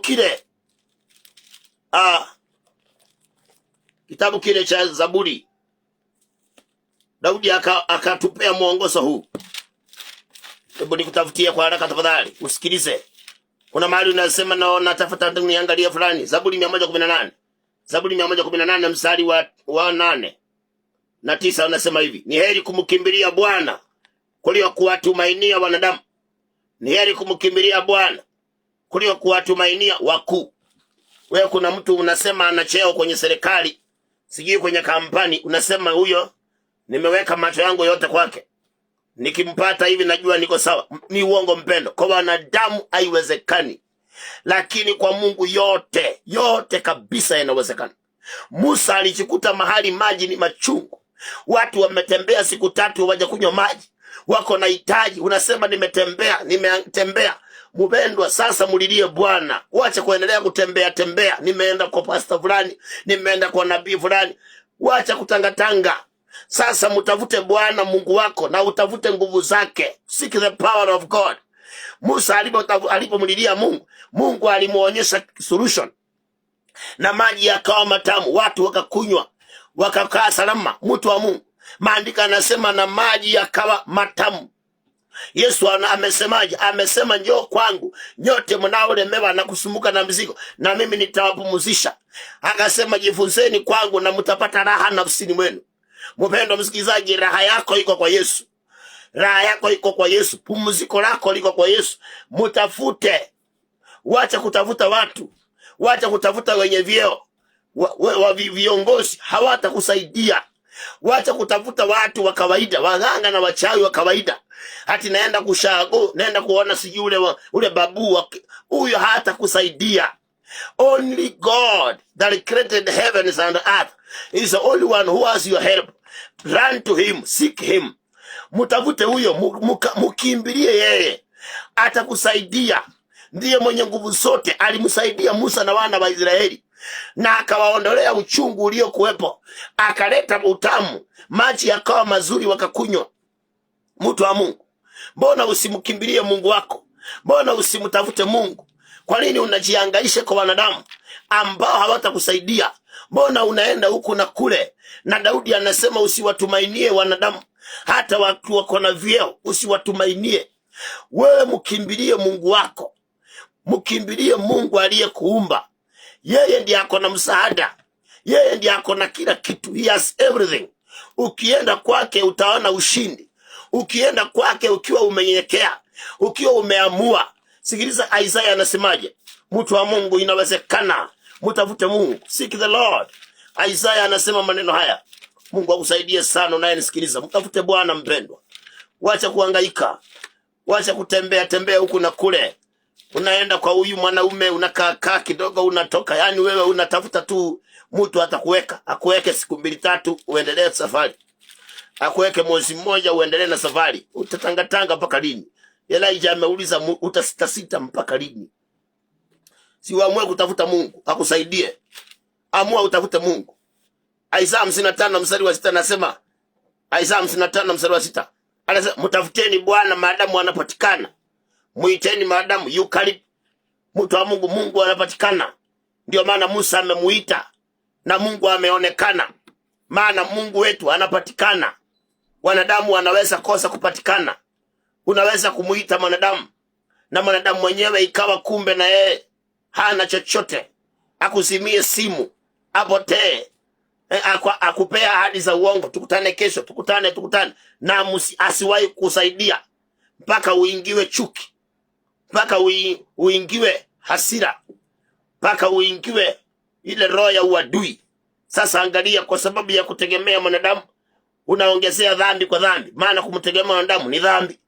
kile cha Zaburi. Daudi akatupea mwongozo huu. Hebu nikutafutie kwa haraka tafadhali. Usikilize. Kuna mahali unasema naona tafuta niangalie fulani. Zaburi 118. Zaburi 118 mstari wa 8 na 9 unasema hivi. Ni heri kumkimbilia Bwana kuliko kuwatumainia wanadamu. Ni heri kumkimbilia Bwana kuliko kuwatumainia wakuu. Wewe kuna mtu unasema ana cheo kwenye serikali, sijui kwenye kampani, unasema huyo nimeweka macho yangu yote kwake. Nikimpata hivi najua niko sawa. Ni uongo mpendo. Kwa wanadamu haiwezekani. Lakini kwa Mungu yote kabisa yanawezekana. Musa alijikuta mahali maji ni machungu. Watu wametembea siku 3 waje kunywa maji. Wako na hitaji. Unasema nimetembea. Mpendwa, sasa mulilie Bwana. Wacha kuendelea kutembea. Nimeenda kwa pastor fulani, nimeenda kwa nabii fulani. Wacha kutangatanga. Sasa mtafute Bwana Mungu wako na utafute nguvu zake. Seek the power of God. Musa alipomlilia Mungu, Mungu alimuonyesha solution. Na maji yakawa matamu, watu wakakunywa, wakakaa salama. Mtu wa Mungu, maandiko yanasema na maji yakawa matamu. Yesu amesemaje? Amesema njoo kwangu nyote mnaolemewa na kusumbuka na mzigo, na mimi nitawapumzisha. Akasema jifunzeni kwangu na mtapata raha nafsini mwenu. Mpendwa msikilizaji, raha yako iko kwa Yesu. Raha yako iko kwa Yesu. Pumziko lako liko kwa Yesu. Mtafute. Wacha kutafuta watu. Wacha kutafuta wenye vyeo. Viongozi hawatakusaidia. Wacha kutafuta watu wa kawaida, waganga na wachawi wa kawaida. Hati naenda kushago, naenda kuona sijui ule babu, huyo hatakusaidia. Only God that created heavens and earth is the only one who has your help. Run to him, seek him. Mtafute huyo, mkimbilie yeye. Atakusaidia. Ndiye mwenye nguvu zote. Alimsaidia Musa na wana wa Israeli, na akawaondolea uchungu uliokuwepo, akaleta utamu, maji yakawa mazuri wakakunywa. Mtu wa Mungu, mbona usimkimbilie Mungu wako? Mbona usimtafute Mungu? Kwa nini unajihangaisha kwa wanadamu ambao hawatakusaidia? Mbona unaenda huku na kule? Na Daudi anasema usiwatumainie wanadamu, hata watu wako na vyeo usiwatumainie. Wewe mkimbilie Mungu wako, mkimbilie Mungu aliyekuumba. Yeye ndiye ako na msaada, yeye ndiye ako na kila kitu. He has everything. Ukienda kwake utaona ushindi. Ukienda kwake ukiwa umenyenyekea, ukiwa umeamua. Sikiliza Isaiah anasemaje? Mtu wa Mungu, inawezekana. Mtafute Mungu. Seek the Lord. Isaiah anasema maneno haya. Mungu akusaidie sana unayenisikiliza. Mtafute Bwana mpendwa. Wacha kuhangaika. Wacha kutembea tembea huku na kule. Unaenda kwa huyu mwanaume, unakaa kidogo unatoka. Yani wewe unatafuta tu mtu atakuweka. Akuweke siku 2-3 uendelee safari. Akuweke mwezi mmoja uendelee na safari. Utatangatanga mpaka lini? Elijah ameuliza utasita mpaka lini? Si uamue kutafuta Mungu akusaidie. Amua utafute Mungu. Isaiah 55 mstari wa 6 anasema, Isaiah 55 mstari wa 6 anasema, mtafuteni Bwana maadamu anapatikana. Muiteni maadamu yu karibu. Mtu wa Mungu, Mungu anapatikana. Ndio maana Musa amemuita na Mungu ameonekana. Maana Mungu wetu anapatikana. Wanadamu wanaweza kosa kupatikana. Unaweza kumuita mwanadamu na mwanadamu mwenyewe ikawa kumbe na yeye hana chochote. Akusimie simu, apotee, akupea ahadi za uongo, tukutane kesho, tukutane na asiwahi kusaidia mpaka uingiwe chuki, mpaka uingiwe hasira, mpaka uingiwe ile roho ya uadui. Sasa angalia, kwa sababu ya kutegemea mwanadamu unaongezea dhambi kwa dhambi. Maana kumtegemea mwanadamu ni dhambi.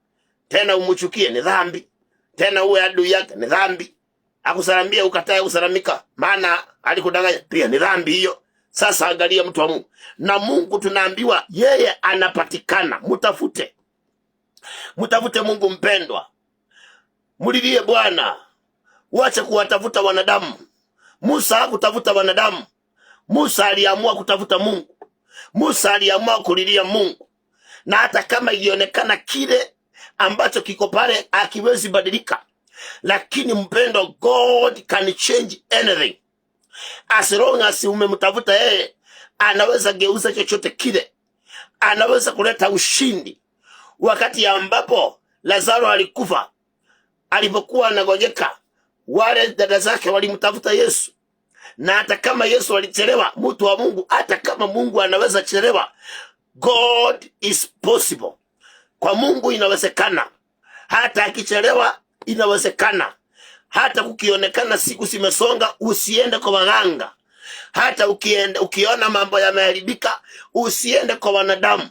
Tena umuchukie ni dhambi. Tena uwe adui yake ni dhambi. Akusalamia ukatae kusalamika, maana alikudanganya, pia ni dhambi hiyo. Sasa angalia mtu wa Mungu. Na Mungu tunaambiwa yeye anapatikana. Mtafute. Mtafute Mungu mpendwa. Mulilie Bwana. Wacha kuwatafuta wanadamu. Musa hakutafuta wanadamu. Musa aliamua kutafuta Mungu. Musa aliamua kulilia Mungu. Na hata kama ilionekana kile ambacho kiko pale akiwezi badilika, lakini mpendo, God can change anything. As long as umemtafuta yeye, anaweza geuza chochote kile. Anaweza kuleta ushindi. Wakati ambapo Lazaro alikufa, alipokuwa anagojeka, wale dada zake walimtafuta Yesu. Na hata kama Yesu alichelewa, mtu wa Mungu, hata kama Mungu anaweza chelewa, God is possible. Kwa Mungu inawezekana. Hata akichelewa inawezekana. Hata kukionekana siku zimesonga, usiende kwa waganga. Hata ukiona mambo yameharibika, usiende kwa wanadamu.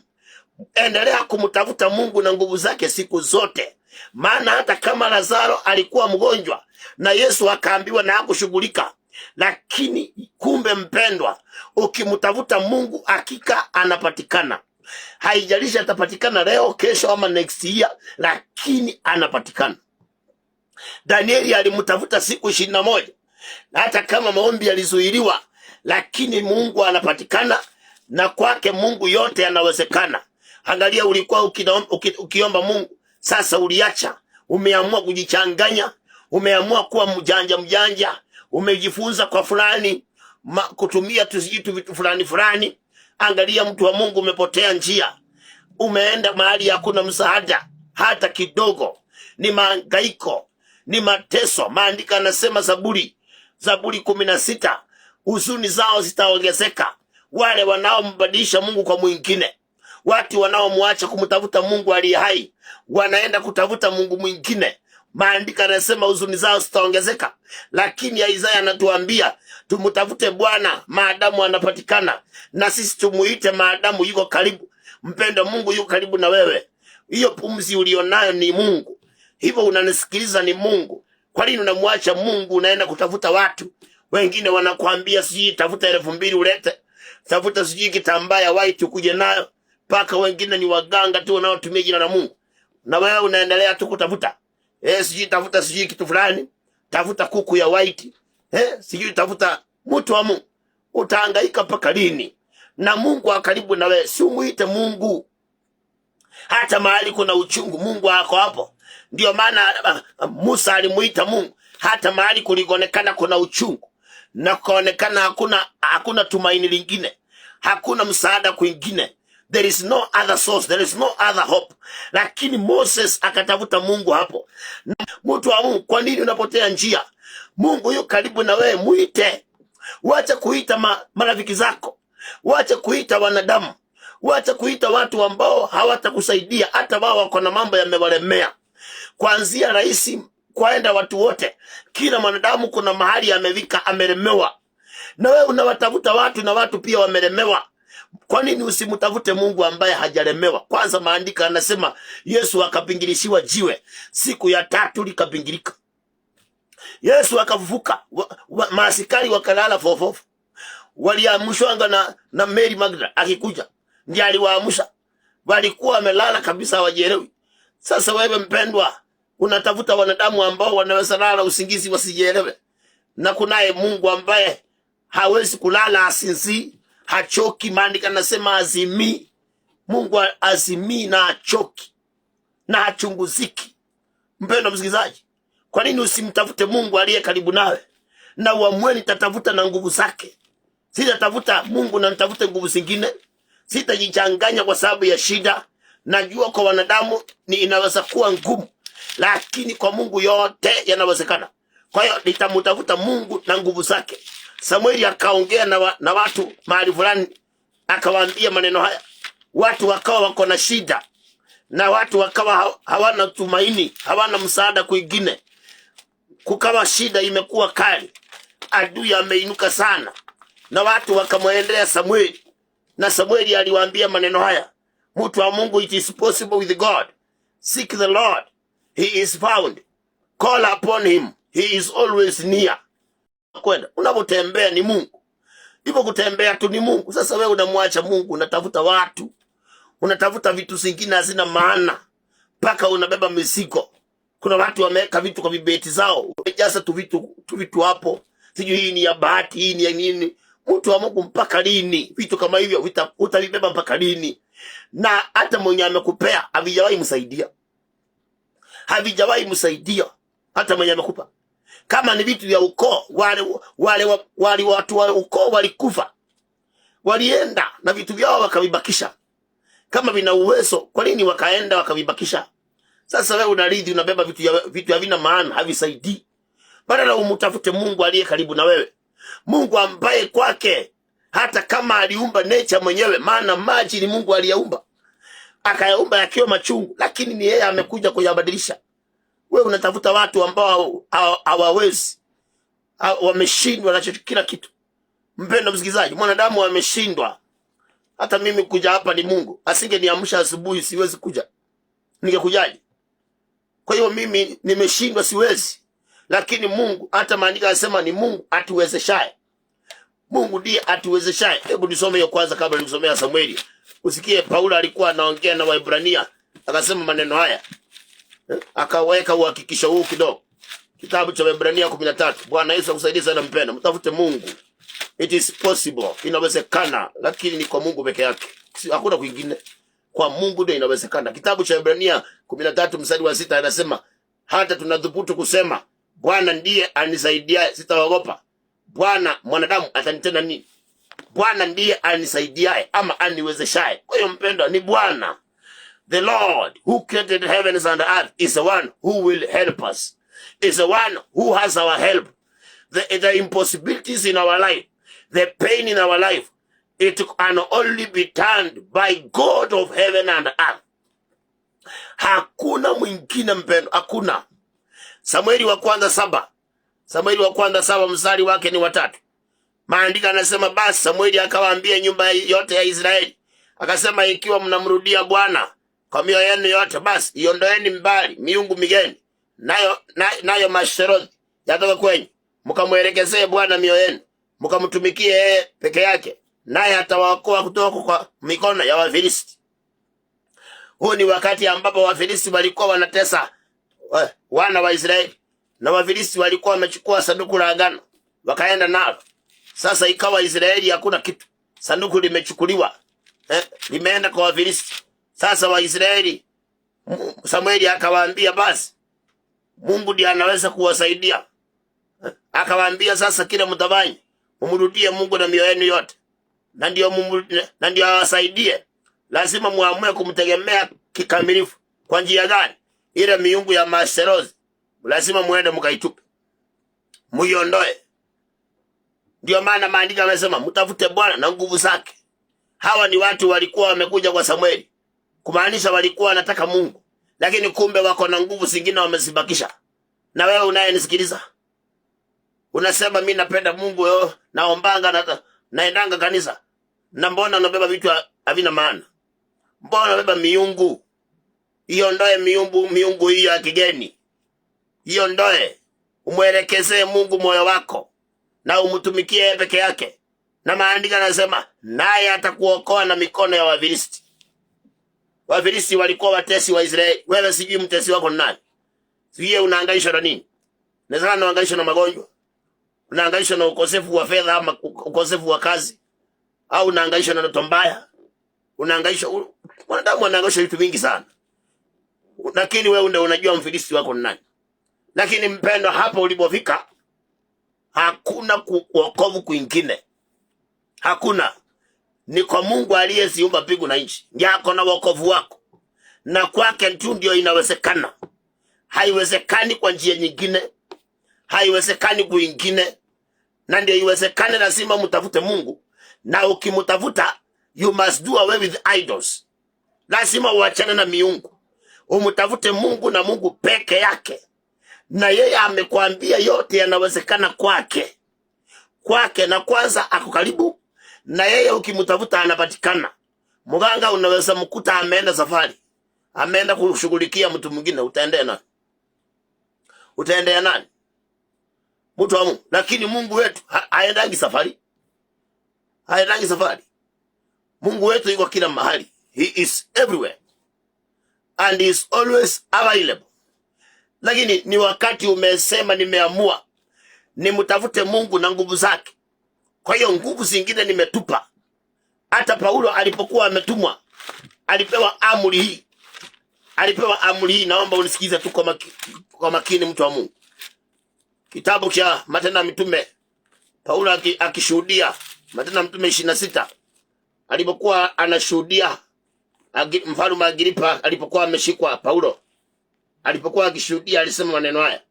Endelea kumtafuta Mungu na nguvu zake siku zote. Maana hata kama Lazaro alikuwa mgonjwa na Yesu akaambiwa na hakushughulika, lakini kumbe mpendwa, ukimtafuta Mungu hakika anapatikana. Haijalishi atapatikana leo, kesho ama next year, lakini anapatikana. Danieli alimtafuta siku 21. Na hata kama maombi yalizuiliwa, lakini Mungu anapatikana, na kwake Mungu yote yanawezekana. Angalia, ulikuwa ukiomba Mungu, sasa uliacha, umeamua kujichanganya, umeamua kuwa mjanja, umejifunza kwa fulani, kutumia tusijitu vitu fulani. Angalia mtu wa Mungu, umepotea njia. Umeenda mahali hakuna msaada hata kidogo. Ni mahangaiko, ni mateso. Maandiko yanasema Zaburi 16, huzuni zao zitaongezeka. Wale wanaombadilisha Mungu kwa mwingine, watu wanaomwacha kumtafuta Mungu aliye hai, wanaenda kutafuta Mungu mwingine. Maandiko yanasema huzuni zao zitaongezeka. Lakini Isaiah anatuambia tumtafute Bwana maadamu anapatikana, na sisi tumuite maadamu yuko karibu. Mpendo, Mungu yuko karibu na wewe. Hiyo pumzi ulionayo ni Mungu. Hivyo unanisikiliza ni Mungu. Kwa nini unamwacha Mungu unaenda kutafuta watu? Wengine wanakuambia siji tafuta 2,000 ulete. Tafuta siji kitambaa ya white ukuje nayo. Paka wengine ni waganga tu wanaotumia jina la Mungu. Na wewe unaendelea tu kutafuta. Siji tafuta siji kitu fulani. Tafuta kuku ya white. Siji tafuta mtu wa Mungu. Utahangaika mpaka lini? Na Mungu akaribu na wewe. Si umuite Mungu. Hata mahali kuna uchungu, Mungu ako hapo. Ndio maana Musa alimuita Mungu hata mahali kulionekana kuna uchungu. na kuonekana hakuna tumaini lingine, hakuna msaada kwingine. There is no other source, there is no other hope. Lakini Moses akatafuta Mungu hapo. Mtu wa Mungu, kwa nini unapotea njia? Mungu yuko karibu na wewe, muite. Wacha kuita marafiki zako, wacha kuita wanadamu, wacha kuita watu ambao hawatakusaidia. Hata wao wako na mambo yamewalemea, kuanzia rais kwaenda watu wote. Kila mwanadamu kuna mahali amevika, amelemewa. Na wewe unawatafuta watu na watu pia wamelemewa. Kwa nini usimtafute Mungu ambaye hajalemewa? Kwanza maandiko yanasema Yesu akapingilishiwa jiwe, siku ya 3 likapingilika. Yesu akafufuka, maaskari wakalala fofofo. Waliamshwa na Mary Magdalene akikuja, ndiye aliwaamsha. Walikuwa wamelala kabisa, hawajielewi. Sasa wewe mpendwa, unatafuta wanadamu ambao wanaweza lala usingizi wasijielewe. Na kunaye Mungu ambaye hawezi kulala, asinzi, hachoki. Maandiko yanasema azimi. Mungu azimi na hachoki na hachunguziki. Mpendwa msikilizaji, kwa nini usimtafute Mungu aliye karibu nawe? Na uamue nitatafuta na nguvu zake. Sitatafuta Mungu na nitafute nguvu zingine. Sitajichanganya kwa sababu ya shida. Najua kwa wanadamu ni inaweza kuwa ngumu, lakini kwa Mungu yote yanawezekana. Kwa hiyo nitamtafuta Mungu na nguvu zake. Samueli akaongea na watu mahali fulani, akawaambia maneno haya. Watu wakawa wako na shida, na watu wakawa hawana tumaini, hawana msaada kwingine. Kukawa shida imekuwa kali, adui ameinuka sana, na watu wakamwendea Samueli. Na Samueli aliwaambia maneno haya: mtu wa Mungu, it is possible with God. Seek the Lord, he is found. Call upon him, he is always near. Kwenda unapotembea ni Mungu, hivyo kutembea tu ni Mungu. Sasa wewe unamwacha Mungu, unatafuta watu, unatafuta vitu vingine hazina maana, mpaka unabeba mizigo. Kuna watu wameweka vitu kwa vibeti zao, wamejaza tu vitu hapo, sijui hii ni ya bahati, hii ni ya nini. Mtu wa Mungu, mpaka lini vitu kama hivyo utalibeba? Mpaka lini? Na hata mwenye amekupea havijawahi msaidia, havijawahi msaidia. Hata mwenye amekupa, kama ni vitu vya ukoo, wale watu wa ukoo walikufa, walienda na vitu vyao wakavibakisha. Kama vina uwezo, kwa nini wakaenda wakavibakisha? Sasa wewe unaridhi, unabeba vitu havina maana, havisaidii. Badala umtafute Mungu aliye karibu na wewe, Mungu ambaye kwake hata kama aliumba nature mwenyewe, maana maji ni Mungu aliyaumba, akayaumba yakiwa machungu, lakini ni yeye amekuja kuyabadilisha. Wewe unatafuta watu ambao hawawezi, wameshindwa na kila kitu. Mpendwa msikilizaji, mwanadamu ameshindwa. Hata mimi kuja hapa ni Mungu. Asingeniamsha asubuhi siwezi kuja, ningekujaje? Kwa hiyo mimi nimeshindwa, siwezi. Lakini Mungu, hata maandiko yanasema ni Mungu atuwezeshaye. Mungu ndiye atuwezeshaye. Hebu nisome hiyo kwanza kabla nisomea Samueli. Usikie Paulo alikuwa anaongea na Waebrania, akasema maneno haya. Akaweka uhakikisho huu kidogo. Kitabu cha Waebrania 13. Bwana Yesu akusaidie sana mpendwa. Mtafute Mungu. It is possible. Inawezekana, lakini ni kwa Mungu peke yake. Hakuna kwingine. Kwa Mungu ndio inawezekana. Kitabu cha Waebrania 13 mstari wa 6 anasema, hata tunadhubutu kusema Bwana ndiye anisaidia, sitaogopa. Bwana, mwanadamu atanitenda nini? Bwana ndiye anisaidiaye ama aniwezeshaye. Kwa hiyo mpendwa, ni Bwana. The Lord who created heavens and earth is the one who will help us. Is the one who has our help. The impossibilities in our life, the pain in our life, it can only be turned by God of heaven and earth. Hakuna mwingine mpendwa, hakuna. Samueli wa kwanza 7. Samueli wa kwanza 7 mstari wake ni 3. Maandiko yanasema, basi Samueli akawaambia nyumba yote ya Israeli, akasema, ikiwa mnamrudia Bwana kwa mioyo yenu yote, basi iondoeni mbali miungu migeni, nayo masherothi yatoka kwenyu, mkamwelekezee Bwana mioyo yenu, mkamtumikie yeye peke yake, naye atawaokoa kutoka kwa mikono ya Wafilisti. Huu ni wakati ambapo Wafilisti walikuwa wanatesa wana wa Israeli, na Wafilisti walikuwa wamechukua sanduku la agano wakaenda nalo. Sasa ikawa Israeli hakuna kitu, sanduku limechukuliwa, limeenda kwa Wafilisti. Sasa Waisraeli, Samueli akawaambia, basi Mungu ndiye anaweza kuwasaidia. Akawaambia sasa kile mtafanya, mumrudie Mungu na mioyo yenu yote. Na ndio awasaidie. Lazima muamue kumtegemea kikamilifu. Kwa njia gani? Ile miungu ya maserozi lazima muende mkaitupe, muiondoe. Ndio maana maandiko yamesema mtafute Bwana na nguvu zake. Hawa ni watu walikuwa wamekuja kwa Samueli, kumaanisha walikuwa wanataka Mungu, lakini kumbe wako na nguvu zingine wamezibakisha. Na wewe unayenisikiliza unasema mimi napenda Mungu, naombanga, naendanga kanisa, na mbona unabeba vitu havina maana? Mbona unabeba miungu? Iondoe miungu hiyo ya kigeni. Iondoe, umwelekezee Mungu moyo wako na umtumikie peke yake. Na maandiko yanasema naye atakuokoa na mikono ya Wafilisti. Wafilisti walikuwa watesi wa Israeli. Wewe sijui mtesi wako ni nani? Sijui unahangaishwa na nini? Naweza unahangaishwa na magonjwa, unahangaishwa na ukosefu wa fedha ama ukosefu wa kazi, au unahangaishwa na ndoto mbaya, unahangaishwa, wanadamu wanahangaishwa vitu vingi sana. Lakini wewe ndio unajua Mfilisti wako ni nani. Lakini mpendo, hapo ulipofika hakuna wokovu kwingine. Hakuna. Ni kwa Mungu aliyeziumba mbingu na nchi. Ndiye ako na wokovu wako. Na kwake tu ndio inawezekana. Haiwezekani kwa njia nyingine. Haiwezekani kwingine. Na ndio iwezekane, lazima mtafute Mungu. Na ukimtafuta, you must do away with idols. Lazima uachane na miungu. Umtafute Mungu na Mungu peke yake. Na yeye amekwambia yote yanawezekana kwake. Kwake, na kwanza ako karibu. Na yeye ukimtafuta anapatikana. Mganga unaweza mkuta ameenda safari, ameenda kushughulikia mtu mwingine, utaendea nani? Utaendea nani? Mtu wa Mungu. Lakini Mungu wetu haendangi safari. Haendangi safari. Mungu wetu yuko kila mahali. He is everywhere. And he is always available. Lakini ni wakati umesema nimeamua nimtafute Mungu na nguvu zake. Kwa hiyo nguvu zingine nimetupa. Hata Paulo alipokuwa ametumwa, alipewa amri hii. Alipewa amri hii, naomba unisikize tu kwa makini mtu wa Mungu. Kitabu cha Matendo ya Mitume, Paulo akishuhudia, Matendo ya Mitume 26, alipokuwa anashuhudia Mfalme Agripa alipokuwa ameshikwa, Paulo alipokuwa akishuhudia alisema maneno haya.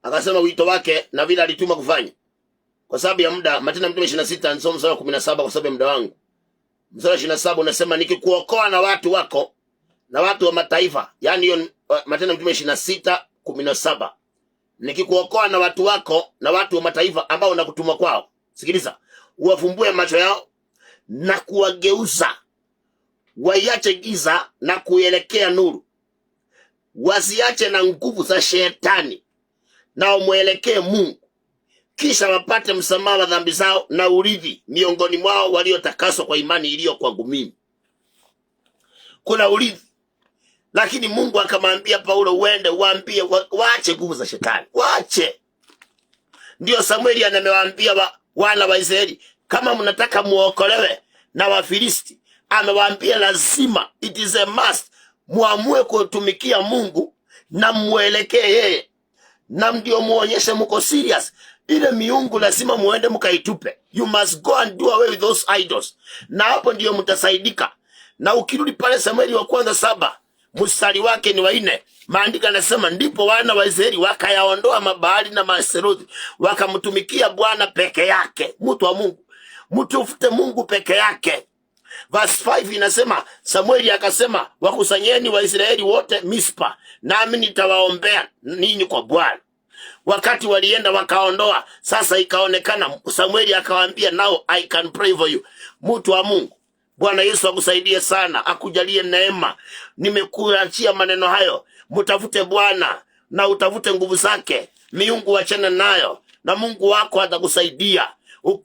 Akasema wito wake na vile alituma kufanya. Kwa sababu ya muda, Matendo ya Mitume 26 nisome mstari wa 17 kwa sababu ya muda wangu. Mstari wa 27 unasema nikikuokoa na watu wako na watu wa mataifa. Yaani hiyo Matendo ya Mitume 26:17. Nikikuokoa na watu wako na watu wa mataifa ambao nakutuma kwao. Sikiliza. Uwafumbue macho yao na kuwageuza waiache giza na kuelekea nuru. Wasiache na nguvu za shetani na umwelekee Mungu. Kisha wapate msamaha wa dhambi zao na urithi miongoni mwao waliotakaswa kwa imani iliyo kwangu mimi. Kuna urithi. Lakini Mungu akamwambia Paulo, uende waambie waache nguvu za shetani. Waache. Ndio Samueli anamewaambia wana wa Israeli, kama mnataka muokolewe na Wafilisti, amewaambia lazima, it is a must, muamue kutumikia Mungu na muelekee yeye. Na ndio muonyeshe mko serious. Ile miungu lazima muende mkaitupe. You must go and do away with those idols. Na hapo ndio mtasaidika. Na ukirudi pale Samueli wa kwanza 7, mstari wake ni wa 4, maandiko yanasema ndipo wana wa Israeli wakayaondoa mabaali na maseruthi, wakamtumikia Bwana peke yake. Mtu wa Mungu, mtafute Mungu peke yake. Verse 5 inasema, Samueli akasema, wakusanyeni wa Israeli wote Mispa, nami nitawaombea ninyi kwa Bwana. Wakati walienda wakaondoa, sasa ikaonekana, Samueli akawaambia, now I can pray for you. Mtu wa Mungu, Bwana Yesu akusaidie sana, akujalie neema. Nimekuachia maneno hayo. Mtafute Bwana na utafute nguvu zake. Miungu achana nayo na Mungu wako atakusaidia.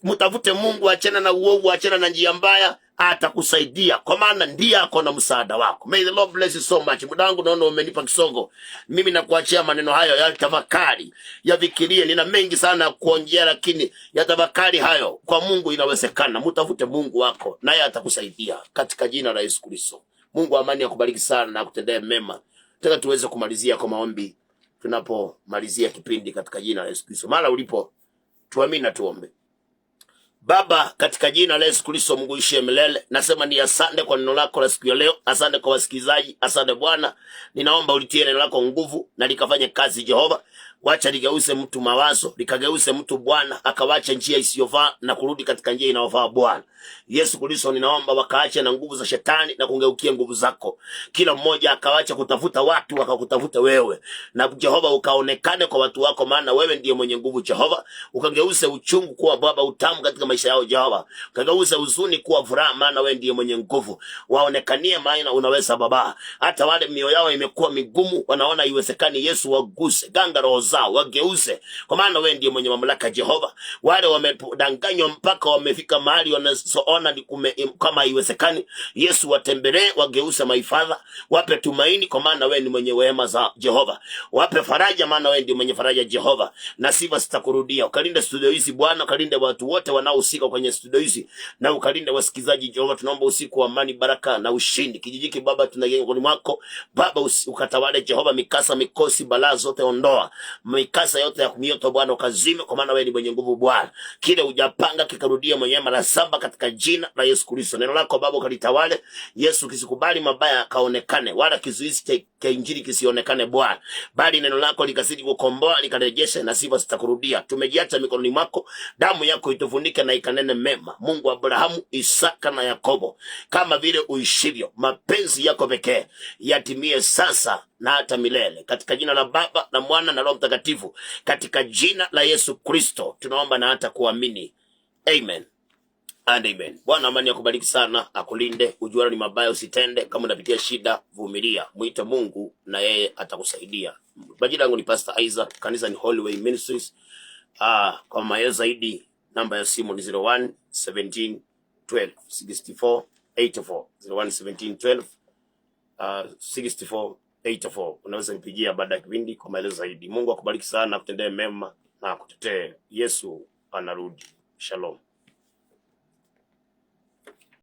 Mtafute Mungu, achana na uovu, achana na njia mbaya, atakusaidia kwa maana ndiye ako na msaada wako. May the Lord bless you so much. Muda wangu naona umenipa kisogo. Mimi nakuachia maneno hayo ya tafakari, ya fikirie. Nina mengi sana kuongea, lakini ya tafakari hayo. Kwa Mungu inawezekana. Mtafute Mungu wako naye atakusaidia katika jina la Yesu Kristo. Mungu amani akubariki sana na akutendee mema. Nataka tuweze kumalizia kwa maombi tunapomalizia kipindi katika jina la Yesu Kristo. Mara ulipo tuamini na tuombe. Baba, katika jina la Yesu Kristo, Mungu ishie milele, nasema ni asante kwa neno lako la siku ya leo. Asante kwa wasikilizaji. Asante Bwana, ninaomba ulitie neno lako nguvu na likafanye kazi Jehova. Wacha ligeuze mtu mawazo, likageuze mtu Bwana akawacha njia isiyofaa na kurudi katika njia inayofaa Bwana. Yesu Kristo, ninaomba wakaache na nguvu za shetani na kungeukia nguvu zako. Kila mmoja akawacha kutafuta watu wakakutafuta wewe. Na Jehova ukaonekane kwa watu wako, maana wewe ndiye mwenye nguvu Jehova. Ukageuze uchungu kuwa Baba utamu katika maisha yao Jehova. Ukageuze huzuni kuwa furaha, maana wewe ndiye mwenye nguvu. Waonekanie maana unaweza Baba. Hata wale mioyo yao imekuwa migumu, wanaona iwezekani, Yesu waguse, ganga roho zao, wageuze, kwa maana wewe ndiye mwenye mamlaka Jehova. Wale wamedanganywa mpaka wamefika mahali wanaona ni kama iwezekani, Yesu watembelee, wageuze maifadha, wape tumaini, kwa maana wewe ni mwenye wema za Jehova. Wape faraja, maana wewe ndiye mwenye faraja Jehova. Na sifa sitakurudia. Ukalinde studio hizi Bwana, ukalinde watu wote wanaohusika kwenye studio hizi, na ukalinde wasikizaji Jehova. Tunaomba usiku wa amani, baraka na ushindi. Kijiji Baba tunageni kwa mwako Baba, ukatawale Jehova. Mikasa, mikosi, balaa zote ondoa. Mikasa yote ya kumioto Bwana ukazime, kwa maana wewe ni mwenye nguvu Bwana. Kile hujapanga kikarudia mwenyewe mara 7 katika jina la Yesu Kristo. Neno lako Baba ukalitawale. Yesu, kisikubali mabaya kaonekane, wala kizuizi cha injili kisionekane Bwana, bali neno lako likazidi kukomboa, likarejesha, na sifa zitakurudia. Tumejiacha mikononi mwako, damu yako itufunike na ikanene mema. Mungu wa Abrahamu, Isaka na Yakobo, kama vile uishivyo, mapenzi yako pekee yatimie sasa na hata milele, katika jina la Baba na Mwana na Roho Mtakatifu, katika jina la Yesu Kristo tunaomba na hata kuamini. Amen and amen. Bwana amani akubariki sana, akulinde. Ujuana ni mabaya usitende. Kama unapitia shida, vumilia, muite Mungu na yeye atakusaidia. Majina yangu ni Pastor Isaac, kanisa ni Holy Way Ministries. Kwa maelezo zaidi namba ya simu ni 01 17 12 64 84, 01 17 12 64 84. Unaweza nipigia baada ya kipindi kwa maelezo zaidi. Mungu akubariki sana, akutendee mema na akutetee. Yesu anarudi. Shalom.